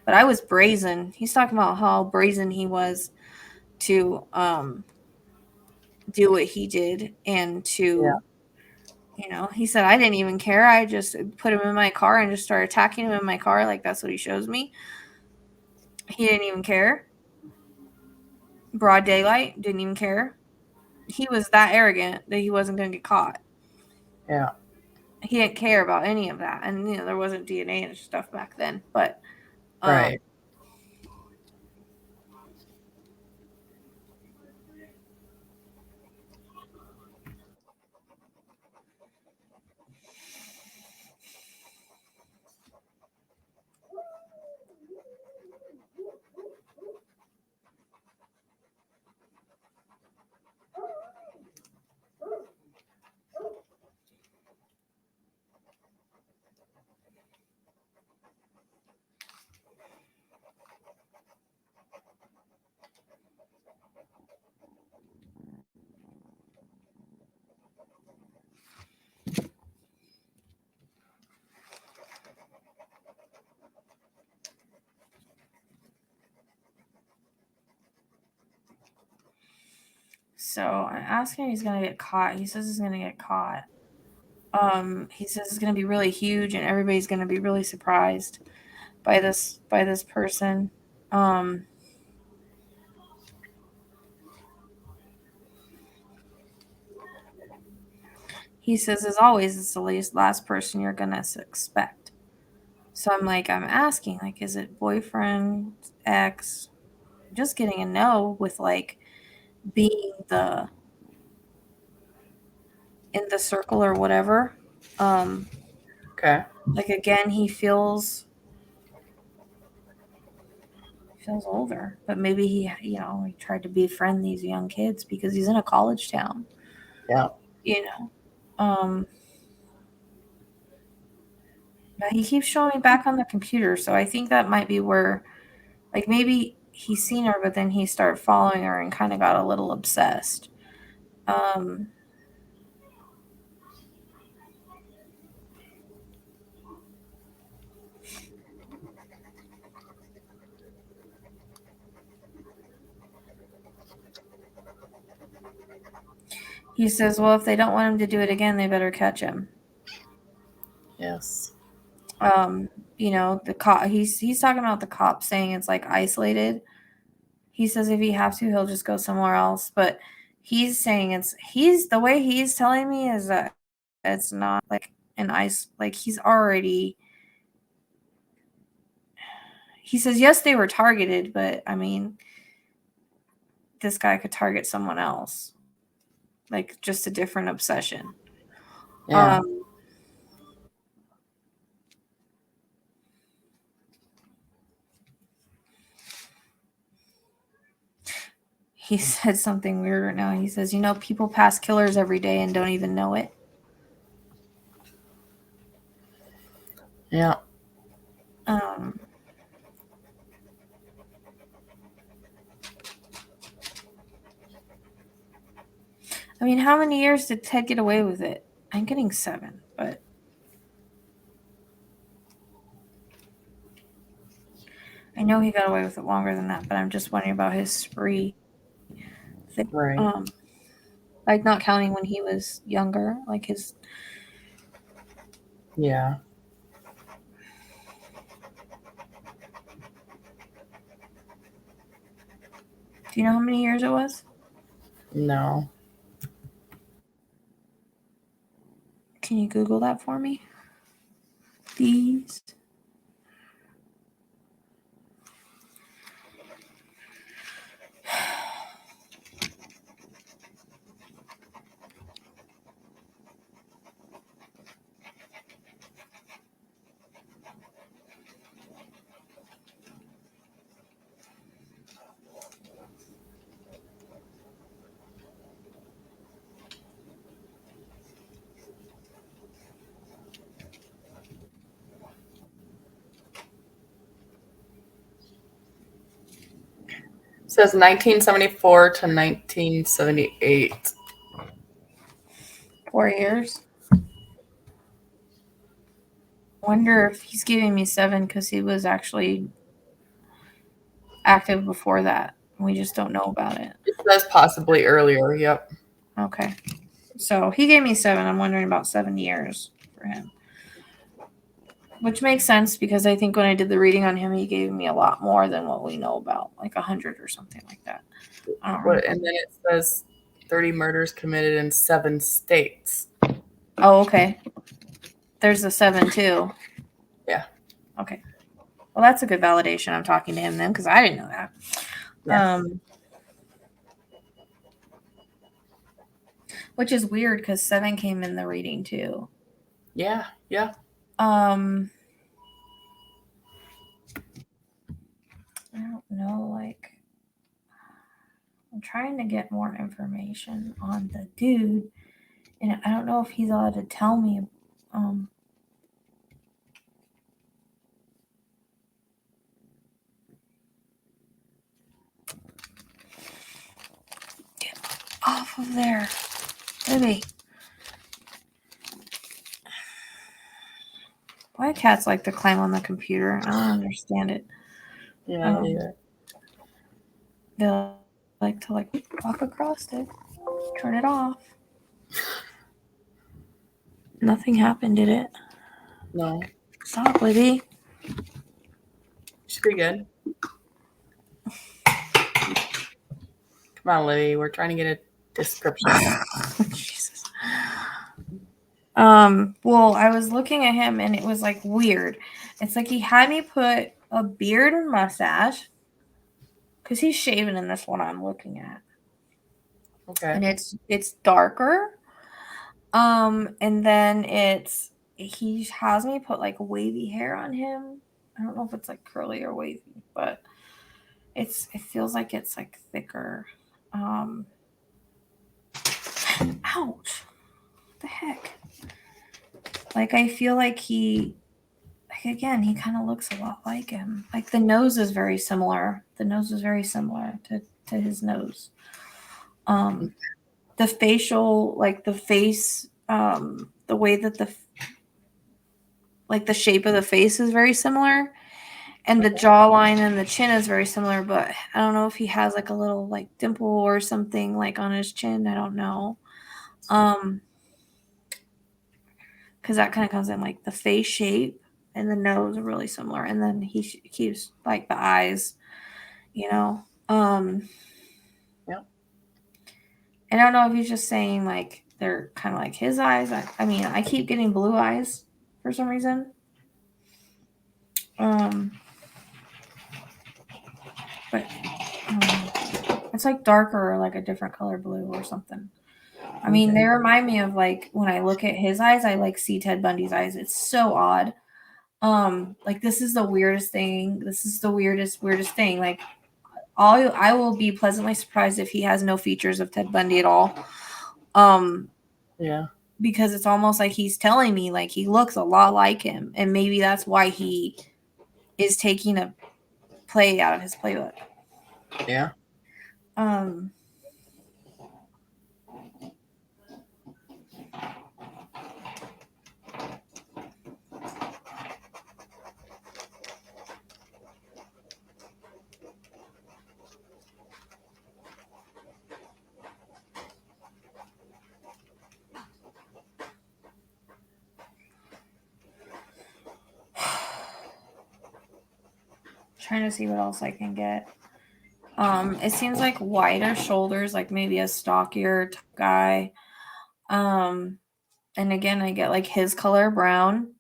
but I was brazen. He's talking about how brazen he was to do what he did and to He said, I didn't even care. I just put him in my car and just started attacking him in my car. Like, that's what he shows me. He didn't even care. Broad daylight, didn't even care. He was that arrogant that he wasn't going to get caught. Yeah. He didn't care about any of that. And, there wasn't DNA and stuff back then. But, Right. so I asked him if he's going to get caught. He says he's going to get caught. He says it's going to be really huge and everybody's going to be really surprised by this person. He says, as always, it's the last person you're going to expect. So I'm asking, is it boyfriend, ex? Just getting a no with being in the circle or whatever. Okay. Again, he feels older, but maybe he tried to befriend these young kids because he's in a college town. Yeah. But he keeps showing me back on the computer, so I think that might be where, maybe he's seen her, but then he started following her and kind of got a little obsessed. He says, well, if they don't want him to do it again, they better catch him. Yes. The cop, he's talking about the cop saying it's isolated. He says if he have to, he'll just go somewhere else. But he's saying the way he's telling me is that it's not an ice, he's already. He says yes, they were targeted, but I mean, this guy could target someone else, just a different obsession. Yeah. He said something weird right now. He says, people pass killers every day and don't even know it. Yeah. I mean, how many years did Ted get away with it? I'm getting 7, but I know he got away with it longer than that, but I'm just wondering about his spree thing. Right. Not counting when he was younger, his. Yeah. Do you know how many years it was? No. Can you Google that for me, please? It says 1974 to 1978. 4 years. Wonder if he's giving me 7 because he was actually active before that. We just don't know about it. It says possibly earlier. Yep. Okay. So he gave me 7. I'm wondering about 7 years for him. Which makes sense because I think when I did the reading on him, he gave me a lot more than what we know about, like 100 or something like that. I don't remember. And then it says 30 murders committed in 7 states. Oh, okay. There's a 7 too. Yeah. Okay. Well, that's a good validation. I'm talking to him then because I didn't know that. Yeah. Which is weird because 7 came in the reading too. Yeah. Yeah. I don't know. Like, I'm trying to get more information on the dude, and I don't know if he's allowed to tell me. Get off of there, Libby. Why cats like to climb on the computer? I don't understand it. Yeah. Yeah. They'll like to walk across it, turn it off. Nothing happened, did it? No. Stop, Libby. Should be good. Come on, Libby. We're trying to get a description. Jesus. Well, I was looking at him and it was like weird. It's like he had me put a beard and mustache because he's shaven in this one I'm looking at. Okay. And it's darker. And then he has me put like wavy hair on him. I don't know if it's like curly or wavy, but it feels like it's like thicker. Ouch. What the heck? Like I feel like he kind of looks a lot like him. Like the nose is very similar. The nose is very similar to his nose. The facial, like the face, the way that the shape of the face is very similar, and the jawline and the chin is very similar. But I don't know if he has like a little like dimple or something like on his chin. I don't know. Because that kind of comes in like the face shape and the nose are really similar, and then he keeps like the eyes, you know. Yep. I don't know if he's just saying like they're kind of like his eyes. I mean, I keep getting blue eyes for some reason. But it's like darker or like a different color blue or something. I mean, they remind me of like when I look at his eyes, I like see Ted Bundy's eyes. It's so odd. Like this is the weirdest thing. This is the weirdest thing. Like I will be pleasantly surprised if he has no features of Ted Bundy at all. Yeah. Because it's almost like he's telling me like he looks a lot like him, and maybe that's why he is taking a play out of his playbook. Yeah. Trying to see what else I can get. It seems like wider shoulders, like maybe a stockier guy. And again, I get like his color brown.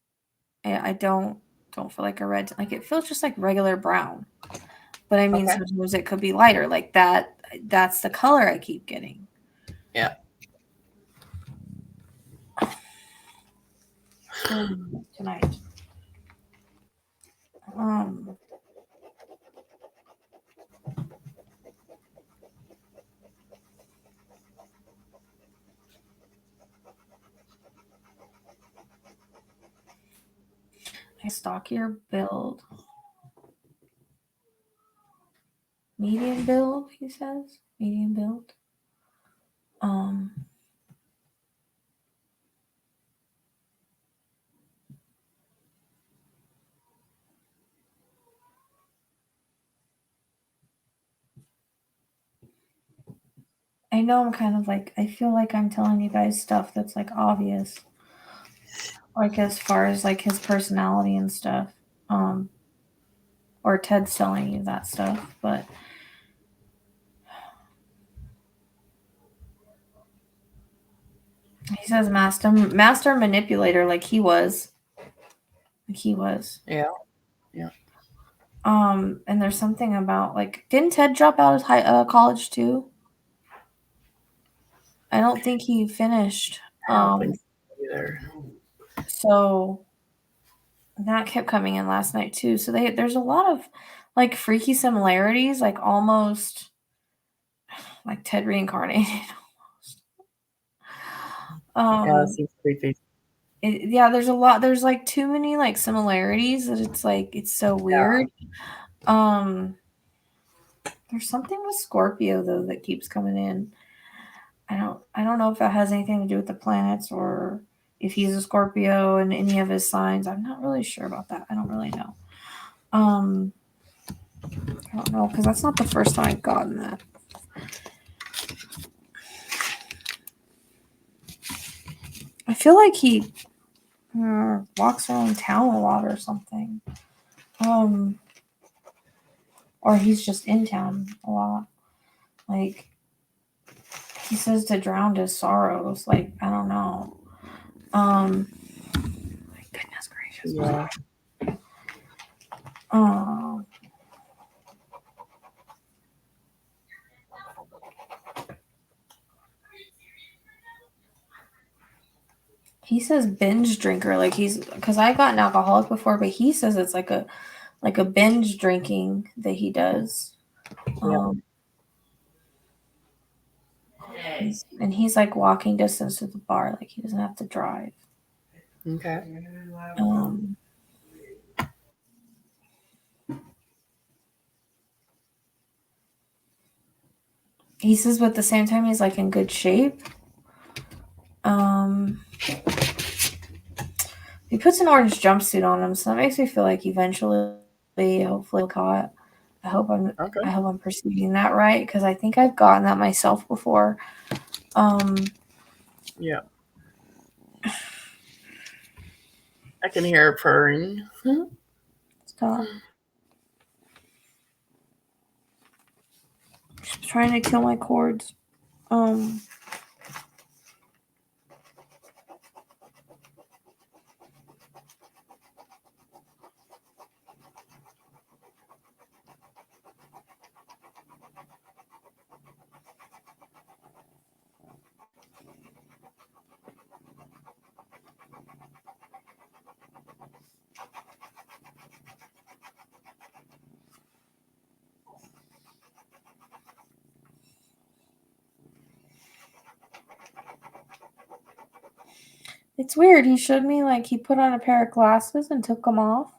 I don't feel like a red. Like it feels just like regular brown. But I mean, sometimes it could be lighter. Like that. That's the color I keep getting. Yeah. Tonight. A stockier build. Medium build, he says. Medium build. I know I'm kind of like, I feel like I'm telling you guys stuff that's like obvious. Like as far as like his personality and stuff. Or Ted's telling you that stuff, but he says master manipulator like he was. Like he was. Yeah. Yeah. And there's something about like didn't Ted drop out of college too? I don't think he finished. I don't think so either. So that kept coming in last night too. So there's a lot of like freaky similarities, like almost like Ted reincarnated. Yeah, that um seems creepy. yeah, there's like too many like similarities that it's like it's so weird. Um there's something with Scorpio though that keeps coming in. I don't know if that has anything to do with the planets or if he's a Scorpio and any of his signs. I'm not really sure about that. I don't really know. I don't know because that's not the first time I've gotten that. I feel like he walks around town a lot or something. Or he's just in town a lot. Like he says to drown his sorrows. Like I don't know. My goodness gracious. Yeah. Um. He says binge drinker, like he's because I got an alcoholic before, but he says it's like a binge drinking that he does. Yep. And he's like walking distance to the bar, like he doesn't have to drive. Okay. He says, but at the same time, he's like in good shape. He puts an orange jumpsuit on him, so that makes me feel like eventually, hopefully, he'll caught. Okay. I hope I'm perceiving that right because I think I've gotten that myself before. Yeah. I can hear her purring. Stop. She's trying to kill my cords. It's weird. He showed me like he put on a pair of glasses and took them off.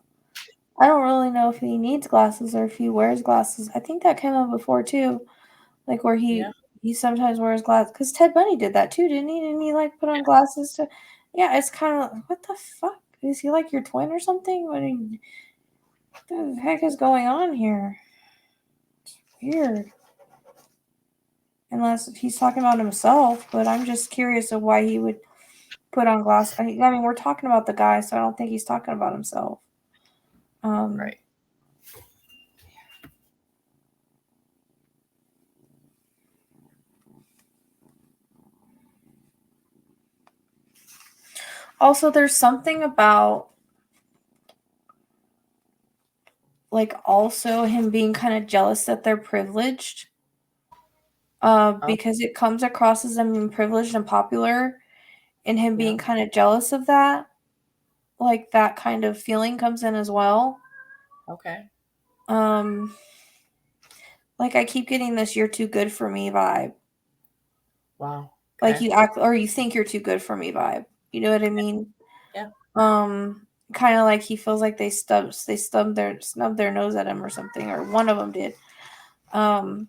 I don't really know if he needs glasses or if he wears glasses. I think that came up before too, like where Yeah. he sometimes wears glasses because Ted Bundy did that too, didn't he? Didn't he like put on glasses to? Yeah, it's kind of what the fuck is he like your twin or something? What the heck is going on here? It's weird. Unless he's talking about himself, but I'm just curious of why he would put on glasses. I mean, we're talking about the guy, so I don't think he's talking about himself. Right. Also, there's something about like also him being kind of jealous that they're privileged. Oh, Because it comes across as him being privileged and popular, and him yeah. being kind of jealous of that. Like that kind of feeling comes in as well. Okay. Um, like I keep getting this "you're too good for me" vibe. Wow. Like Okay. you act or you think you're too good for me vibe. You know what I mean? Yeah. Kind of like he feels like snubbed their nose at him or something, or one of them did. Um,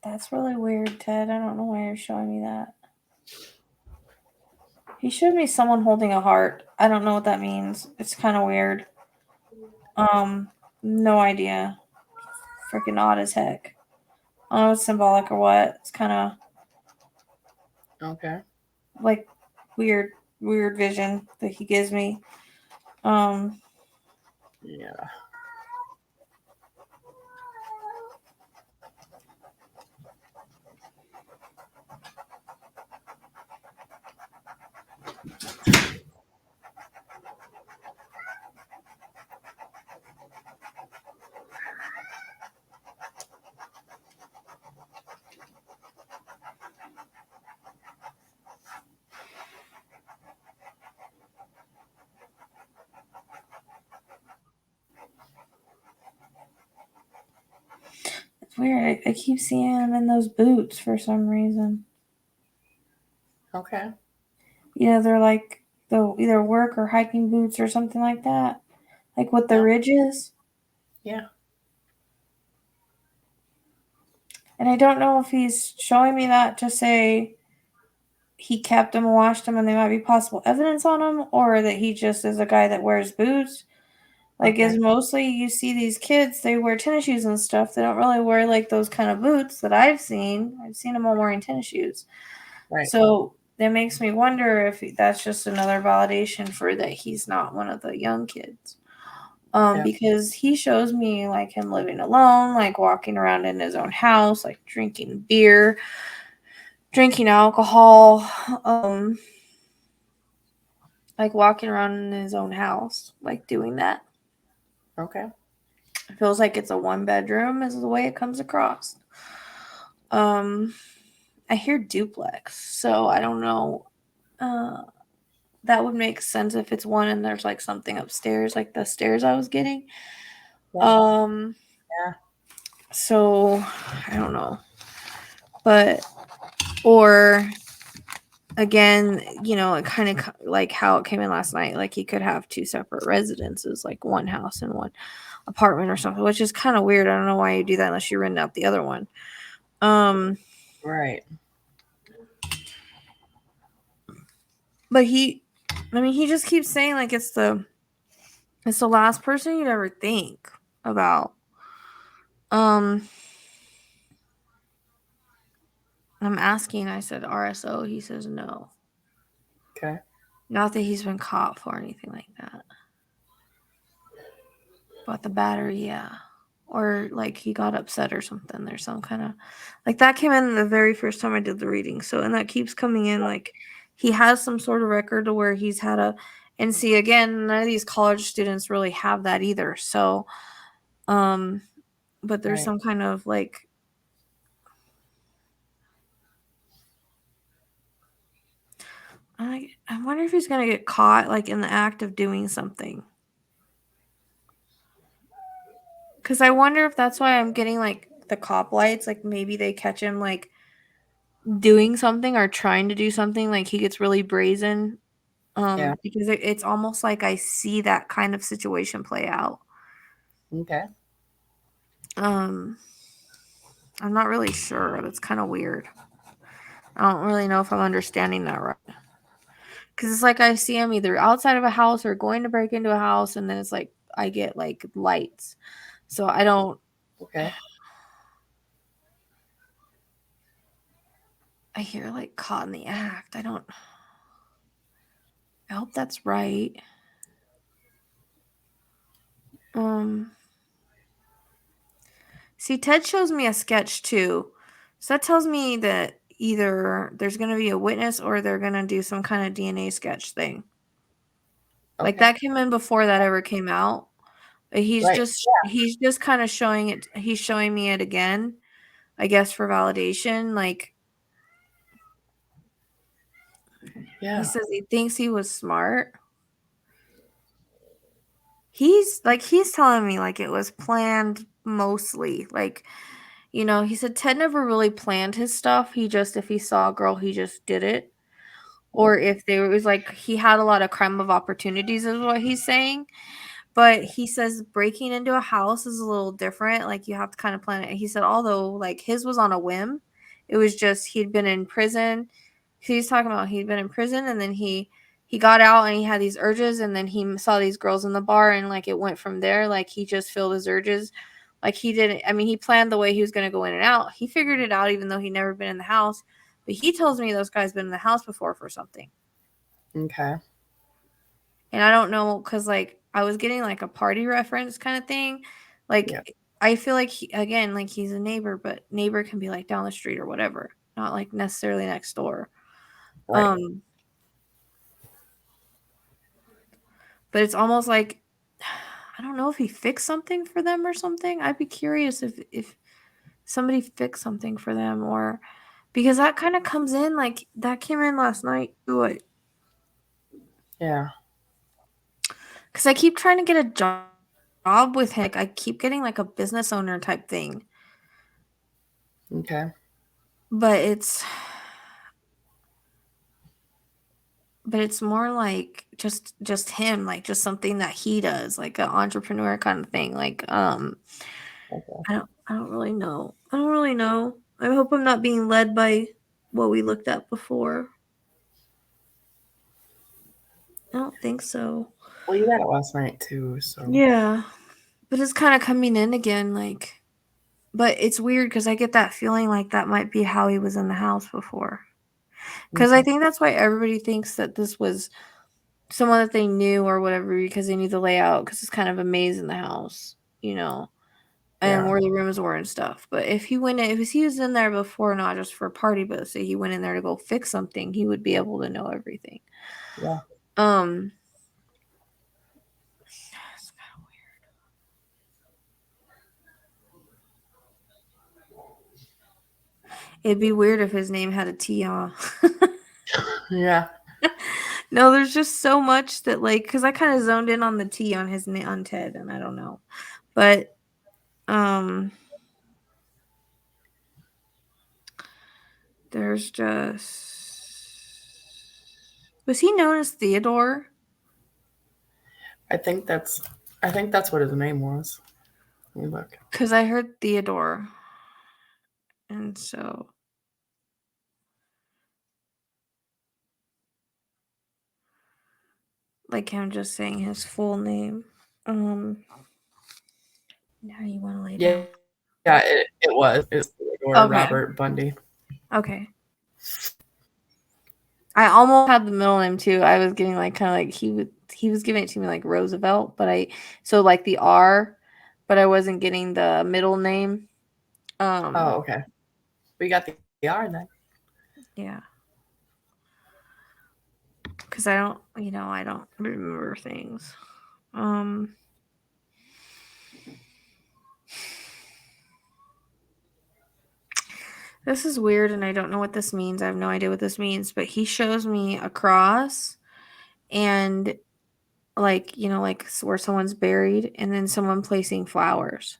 That's really weird, Ted. I don't know why you're showing me that. He showed me someone holding a heart. I don't know what that means. It's kind of weird. No idea. Freaking odd as heck. I don't know if it's symbolic or what. It's kind of Okay. like weird vision that he gives me. Yeah. It's weird. I keep seeing him in those boots for some reason. Okay. You know, they're like the either work or hiking boots or something like that. Like with the Yeah. ridges. Yeah. And I don't know if he's showing me that to say he kept them and washed them and there might be possible evidence on them, or that he just is a guy that wears boots. Like, Okay. is mostly you see these kids, they wear tennis shoes and stuff. They don't really wear like those kind of boots that I've seen. I've seen them all wearing tennis shoes. Right. So that makes me wonder if that's just another validation for that he's not one of the young kids. Yeah. Because he shows me like him living alone, like walking around in his own house, like drinking beer, drinking alcohol, like walking around in his own house, like doing that. Okay. It feels like it's a one bedroom is the way it comes across. I hear duplex, so I don't know. That would make sense if it's one and there's like something upstairs, like the stairs I was getting. Yeah. Yeah. So I don't know. But or again, you know, it kind of like how it came in last night. Like he could have two separate residences, like one house and one apartment or something, which is kind of weird. I don't know why you do that unless you rent out the other one. Right. But he just keeps saying like it's the last person you'd ever think about. I'm asking, I said RSO, he says no. Okay. Not that he's been caught for anything like that. But the battery, yeah. Or like he got upset or something. There's some kind of like that came in the very first time I did the reading. So and that keeps coming in like he has some sort of record to where he's had a and see again, none of these college students really have that either. So but there's some kind of like I wonder if he's gonna get caught like in the act of doing something. Because I wonder if that's why I'm getting like the cop lights. Like maybe they catch him like doing something or trying to do something. Like he gets really brazen. Yeah. Because it's almost like I see that kind of situation play out. Okay. I'm not really sure. That's kind of weird. I don't really know if I'm understanding that right. Because it's like I see him either outside of a house or going to break into a house, and then it's like I get like lights. So I don't. Okay. I hear like caught in the act. I don't. I hope that's right. See, Ted shows me a sketch too. So that tells me that either there's going to be a witness or they're going to do some kind of DNA sketch thing. Like Okay. that came in before that ever came out. He's Right. just kind of showing it. He's showing me it again, I guess, for validation. Like Yeah. he says he thinks he was smart. He's telling me like it was planned mostly. Like, you know, he said Ted never really planned his stuff. He just, if he saw a girl, he just did it. Or if there was like, he had a lot of crime of opportunities, is what he's saying. But he says breaking into a house is a little different. Like, you have to kind of plan it. He said, although, like, his was on a whim. It was just he'd been in prison. He's talking about he'd been in prison, and then he got out and he had these urges, and then he saw these girls in the bar, and like it went from there. Like he just filled his urges. Like he didn't. I mean, he planned the way he was going to go in and out. He figured it out, even though he'd never been in the house. But he tells me those guys been in the house before for something. Okay. And I don't know, because like I was getting like a party reference kind of thing. Like Yeah. I feel like again, like he's a neighbor, but neighbor can be like down the street or whatever, not like necessarily next door. Right. But it's almost like I don't know if he fixed something for them or something. I'd be curious if somebody fixed something for them, or because that kind of comes in like that came in last night too. Yeah. Because I keep trying to get a job with him. Like I keep getting like a business owner type thing. Okay. But it's more like just him, like just something that he does, like an entrepreneur kind of thing. Like Okay. I don't really know. I don't really know. I hope I'm not being led by what we looked at before. I don't think so. Well, you got it last night too, so. Yeah. But it's kind of coming in again, like, but it's weird because I get that feeling like that might be how he was in the house before. Because I Okay. think that's why everybody thinks that this was someone that they knew or whatever, because they knew the layout, because it's kind of a maze in the house, and Yeah. where the rooms were and stuff. But if he went in, if he was in there before, not just for a party, but say he went in there to go fix something, he would be able to know everything. Yeah. Um, it's kind of weird. It'd be weird if his name had a T on. Yeah. No, there's just so much that like, because I kind of zoned in on the T on his name on Ted, and I don't know, but um, there's just was he known as Theodore? I think that's what his name was. Let me look. Because I heard Theodore, and so like him just saying his full name. Now you want to lay Yeah. down? Yeah. It was. It's Theodore Okay. Robert Bundy. Okay. I almost had the middle name too. I was getting like kind of like he was giving it to me like Roosevelt, but so like the R, but I wasn't getting the middle name. Oh, okay. We got the R then. Yeah, because I don't, I don't remember things. This is weird, and I don't know what this means. I have no idea what this means, but he shows me a cross, and like like where someone's buried, and then someone placing flowers.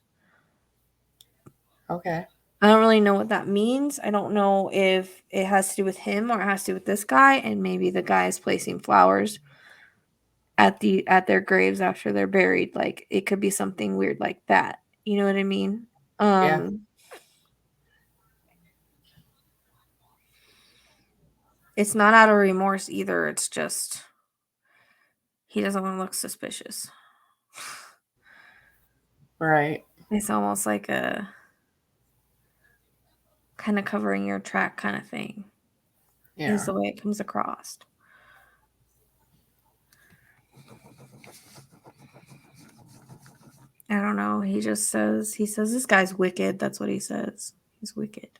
Okay. I don't really know what that means. I don't know if it has to do with him or it has to do with this guy, and maybe the guy is placing flowers at their graves after they're buried. Like it could be something weird like that. You know what I mean? Yeah. It's not out of remorse either. It's just he doesn't want to look suspicious. Right. It's almost like a kind of covering your track kind of thing. Yeah. Is the way it comes across. I don't know. He says this guy's wicked. That's what he says. He's wicked.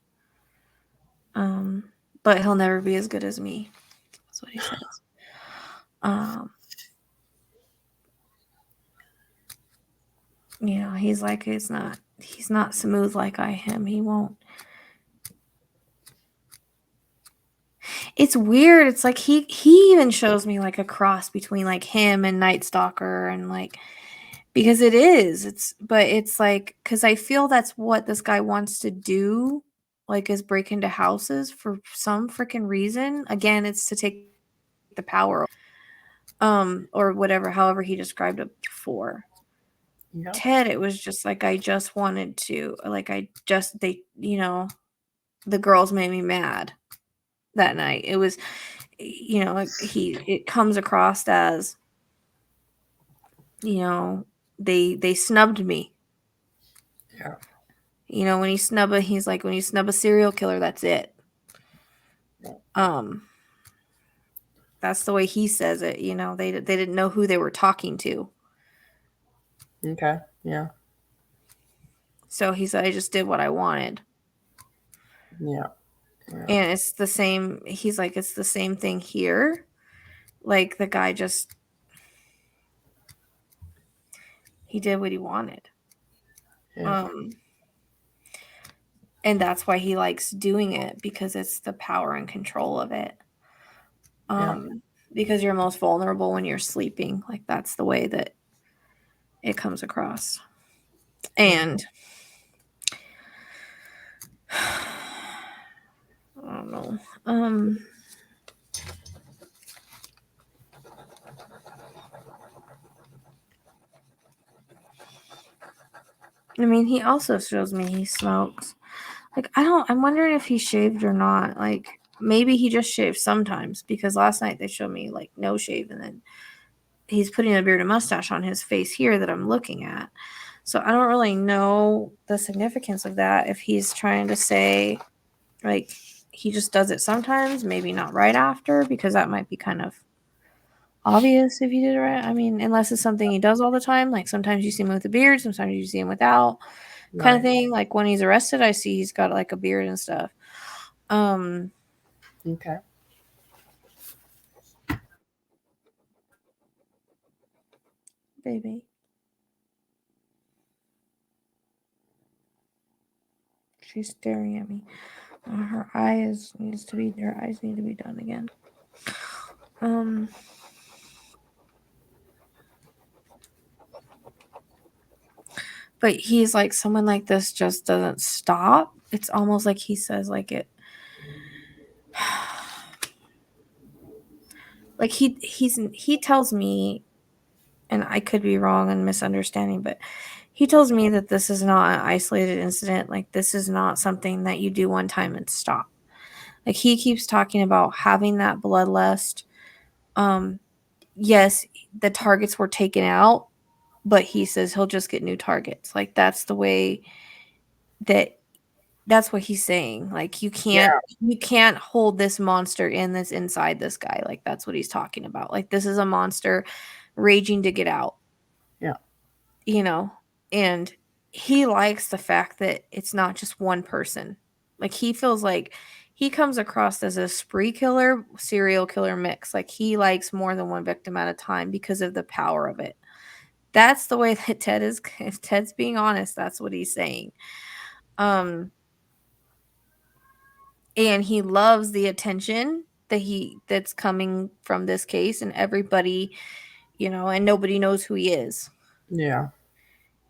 But he'll never be as good as me. That's what he says. He's like he's not smooth like I am. He won't. It's weird. It's like he even shows me like a cross between like him and Night Stalker, and like because it's like because I feel that's what this guy wants to do, like is break into houses for some freaking reason. Again, it's to take the power, or whatever, however he described it before. Yep. Ted, it was just like I just wanted to, like I just they the girls made me mad that night. It was, you know, it comes across as, you know, they snubbed me. Yeah. You know, he's like, when you snub a serial killer, that's it. That's the way he says it. You know, they didn't know who they were talking to. Okay. Yeah. So he said, I just did what I wanted. Yeah. Yeah. And it's the same. He's like, it's the same thing here. Like the guy just, he did what he wanted. Yeah. And that's why he likes doing it, because it's the power and control of it. Yeah. Because you're most vulnerable when you're sleeping. Like that's the way that it comes across. And I don't know. I mean, he also shows me he smokes. Like, I'm wondering if he shaved or not. Like, maybe he just shaves sometimes, because last night they showed me, like, no shave, and then he's putting a beard and mustache on his face here that I'm looking at. So I don't really know the significance of that. If he's trying to say, like, he just does it sometimes, maybe not right after, because that might be kind of obvious if he did it right. I mean, unless it's something he does all the time. Like, sometimes you see him with a beard, sometimes you see him without, kind of Right. thing. Like, when he's arrested, I see he's got, like, a beard and stuff. Okay. Baby. She's staring at me. Her eyes need to be done again. But he's like, someone like this just doesn't stop. It's almost like he says, like, it, like he tells me, and I could be wrong and misunderstanding, but he tells me that this is not an isolated incident. Like, this is not something that you do one time and stop. Like, he keeps talking about having that bloodlust. Yes, the targets were taken out, but he says he'll just get new targets. Like, that's the way that's what he's saying. Like, you Yeah. can't hold this monster inside this guy. Like, that's what he's talking about. Like, this is a monster raging to get out, Yeah. you know? And he likes the fact that it's not just one person. Like, he feels like he comes across as a spree killer, serial killer mix. Like, he likes more than one victim at a time because of the power of it. That's the way that Ted is. If Ted's being honest, that's what he's saying. And he loves the attention that's coming from this case, and everybody, you know, and nobody knows who he is. Yeah.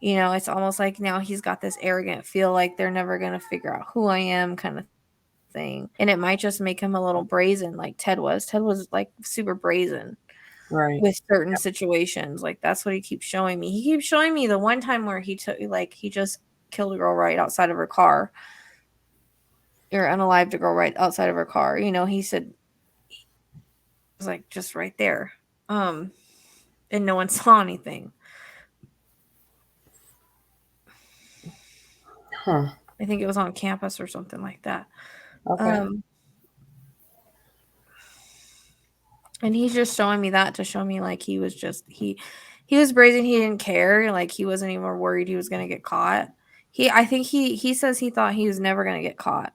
You know, it's almost like now he's got this arrogant feel, like they're never going to figure out who I am, kind of thing. And it might just make him a little brazen, like Ted was. Ted was like super brazen Right. with certain situations. Like, that's what he keeps showing me. He keeps showing me the one time where he just killed a girl right outside of her car, or unalived a girl right outside of her car. You know, he said, it was like just right there. And no one saw anything. Huh. I think it was on campus or something like that. Okay. And he's just showing me that to show me, like, he was brazen. He didn't care. Like, he wasn't even worried he was going to get caught. I think he says he thought he was never going to get caught.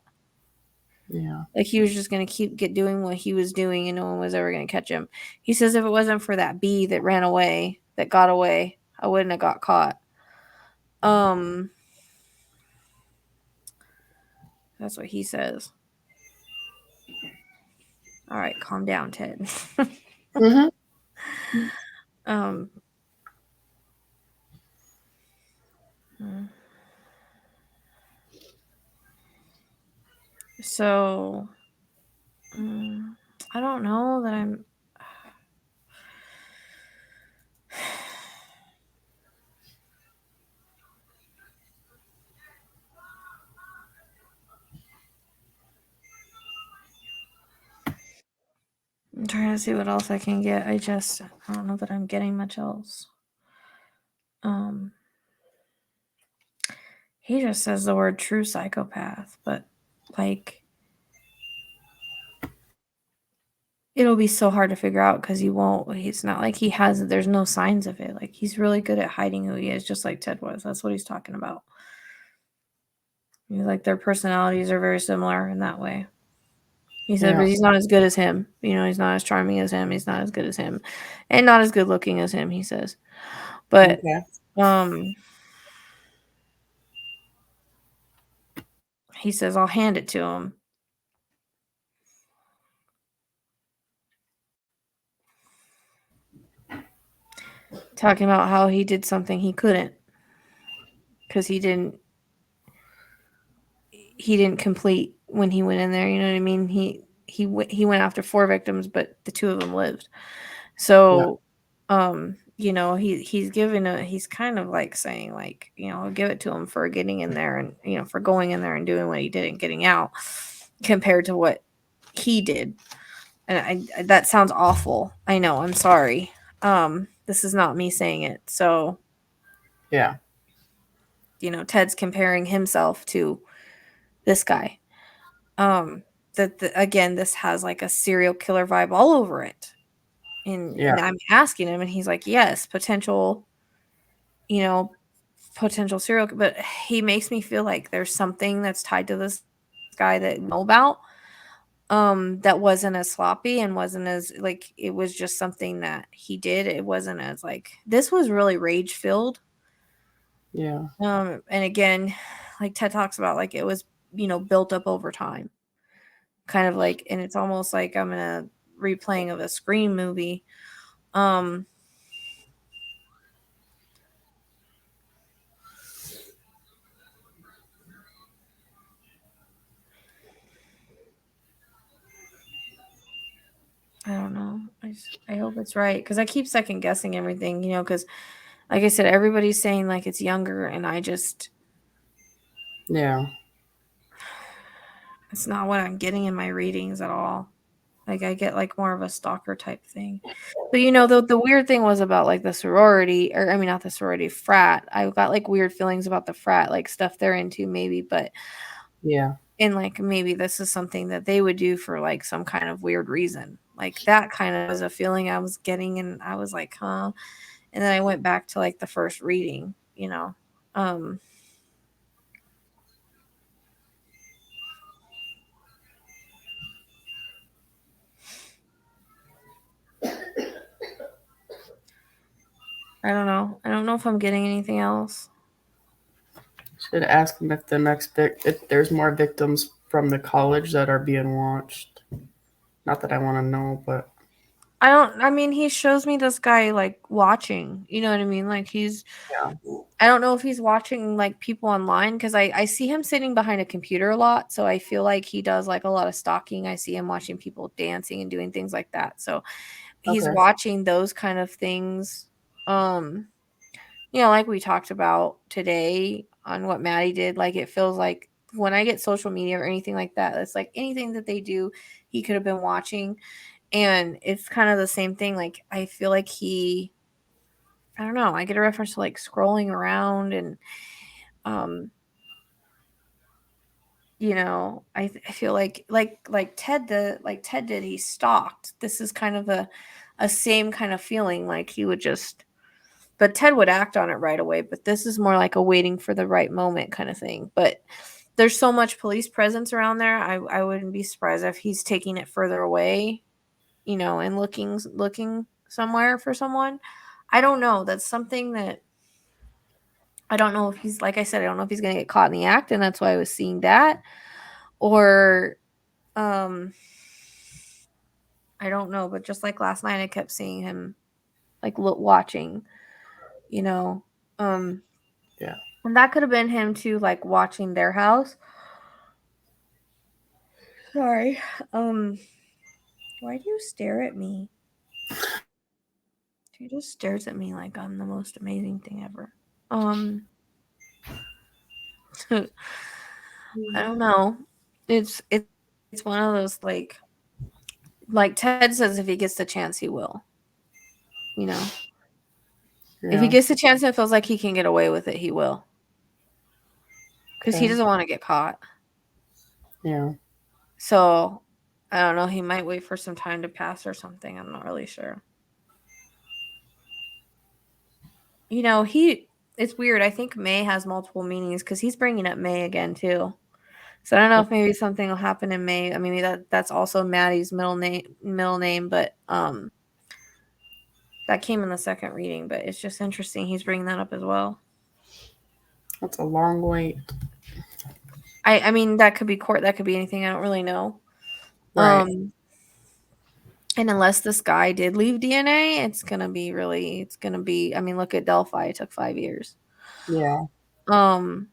Yeah. Like, he was just going to keep doing what he was doing, and no one was ever going to catch him. He says if it wasn't for that bee that ran away, that got away, I wouldn't have got caught. That's what he says. All right, calm down, Ted. Mm-hmm. um so I don't know that I'm trying to see what else I can get. I don't know that I'm getting much else. He just says the word true psychopath, but like it'll be so hard to figure out because he's not like there's no signs of it. Like he's really good at hiding who he is, just like Ted was. That's what he's talking about. He's like their personalities are very similar in that way. He said, but he's not as good as him. He's not as charming as him. He's not as good as him. And not as good looking as him, he says. But he says, I'll hand it to him. Talking about how he did something he couldn't. Because he didn't complete when he went in there. You know what I mean? He went after 4 victims, but the 2 of them lived. So, he's he's kind of like saying like, I'll give it to him for getting in there and, for going in there and doing what he did and getting out compared to what he did. And that sounds awful. I know. I'm sorry. This is not me saying it. So, yeah. Ted's comparing himself to this guy. Again, this has like a serial killer vibe all over it. And I'm asking him, and he's like, yes, potential serial, but he makes me feel like there's something that's tied to this guy that I know about, that wasn't as sloppy and wasn't as like, it was just something that he did. It wasn't as like, this was really rage filled. Yeah. And again, like Ted talks about, like it was, built up over time. Kind of like, and it's almost like I'm in a replaying of a Scream movie. I don't know. I hope it's right because I keep second guessing everything, because like I said, everybody's saying like it's younger, and I just it's not what I'm getting in my readings at all. Like I get like more of a stalker type thing. But the weird thing was about like the sorority, or I mean not the sorority, frat. I got like weird feelings about the frat, like stuff they're into maybe, but and like maybe this is something that they would do for like some kind of weird reason. Like that kind of was a feeling I was getting, and I was like, huh. And then I went back to like the first reading, I don't know. I don't know if I'm getting anything else. Should ask him if if there's more victims from the college that are being watched. Not that I want to know, but I mean, he shows me this guy like watching, you know what I mean? Like I don't know if he's watching like people online, because I see him sitting behind a computer a lot. So I feel like he does like a lot of stalking. I see him watching people dancing and doing things like that. So he's watching those kind of things. Like we talked about today on what Maddie did, like it feels like when I get social media or anything like that, it's like anything that they do, he could have been watching. And it's kind of the same thing. Like I feel like I don't know, I get a reference to like scrolling around and I feel like Ted did, he stalked. This is kind of a same kind of feeling, like he would just, but Ted would act on it right away, but this is more like a waiting for the right moment kind of thing. But there's so much police presence around there, I wouldn't be surprised if he's taking it further away, and looking somewhere for someone. I don't know. That's something that I don't know if he's, like I said, I don't know if he's going to get caught in the act, and that's why I was seeing that. Or I don't know, but just like last night I kept seeing him like watching, and that could have been him too, like watching their house. Sorry. Why do you stare at me? He just stares at me like I'm the most amazing thing ever. I don't know. It's one of those like like Ted says, if he gets the chance, he will. You know, if he Yeah. gets the chance and feels like he can get away with it, he will. Because he Okay. doesn't want to get caught. Yeah. So I don't know. He might wait for some time to pass or something. I'm not really sure. You know, it's weird. I think May has multiple meanings because he's bringing up May again too. So I don't know if maybe something will happen in May. I mean, that's also Maddie's middle name, but that came in the second reading. But it's just interesting. He's bringing that up as well. That's a long wait. I mean, that could be court. That could be anything. I don't really know. Right. And unless this guy did leave DNA, it's gonna be. I mean, look at Delphi. It took 5 years. Yeah. Um,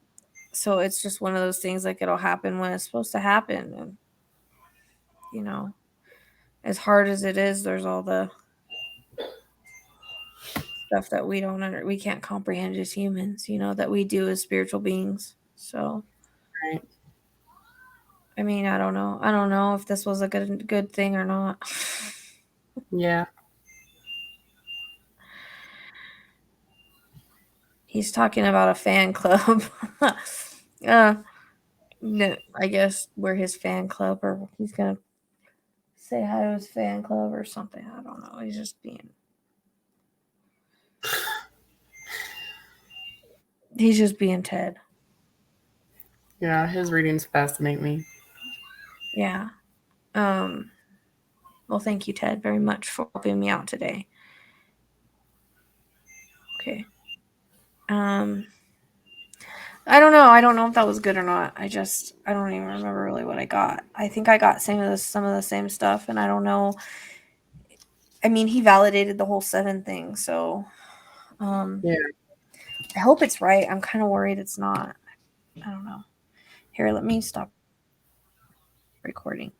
so it's just one of those things. Like it'll happen when it's supposed to happen, and you know, as hard as it is, there's all the stuff that we can't comprehend as humans. You know, that we do as spiritual beings. So. Right. I mean, I don't know. I don't know if this was a good thing or not. Yeah. He's talking about a fan club. No, I guess we're his fan club, or he's gonna say hi to his fan club or something. I don't know. He's just being. He's just being Ted. Yeah. His readings fascinate me. Yeah. Well, thank you, Ted, very much for helping me out today. Okay. I don't know. I don't know if that was good or not. I don't even remember really what I got. I think I got some of the same stuff, and I don't know. I mean, he validated the whole 7 thing, so Yeah. I hope it's right. I'm kind of worried it's not. I don't know. Here, let me stop recording.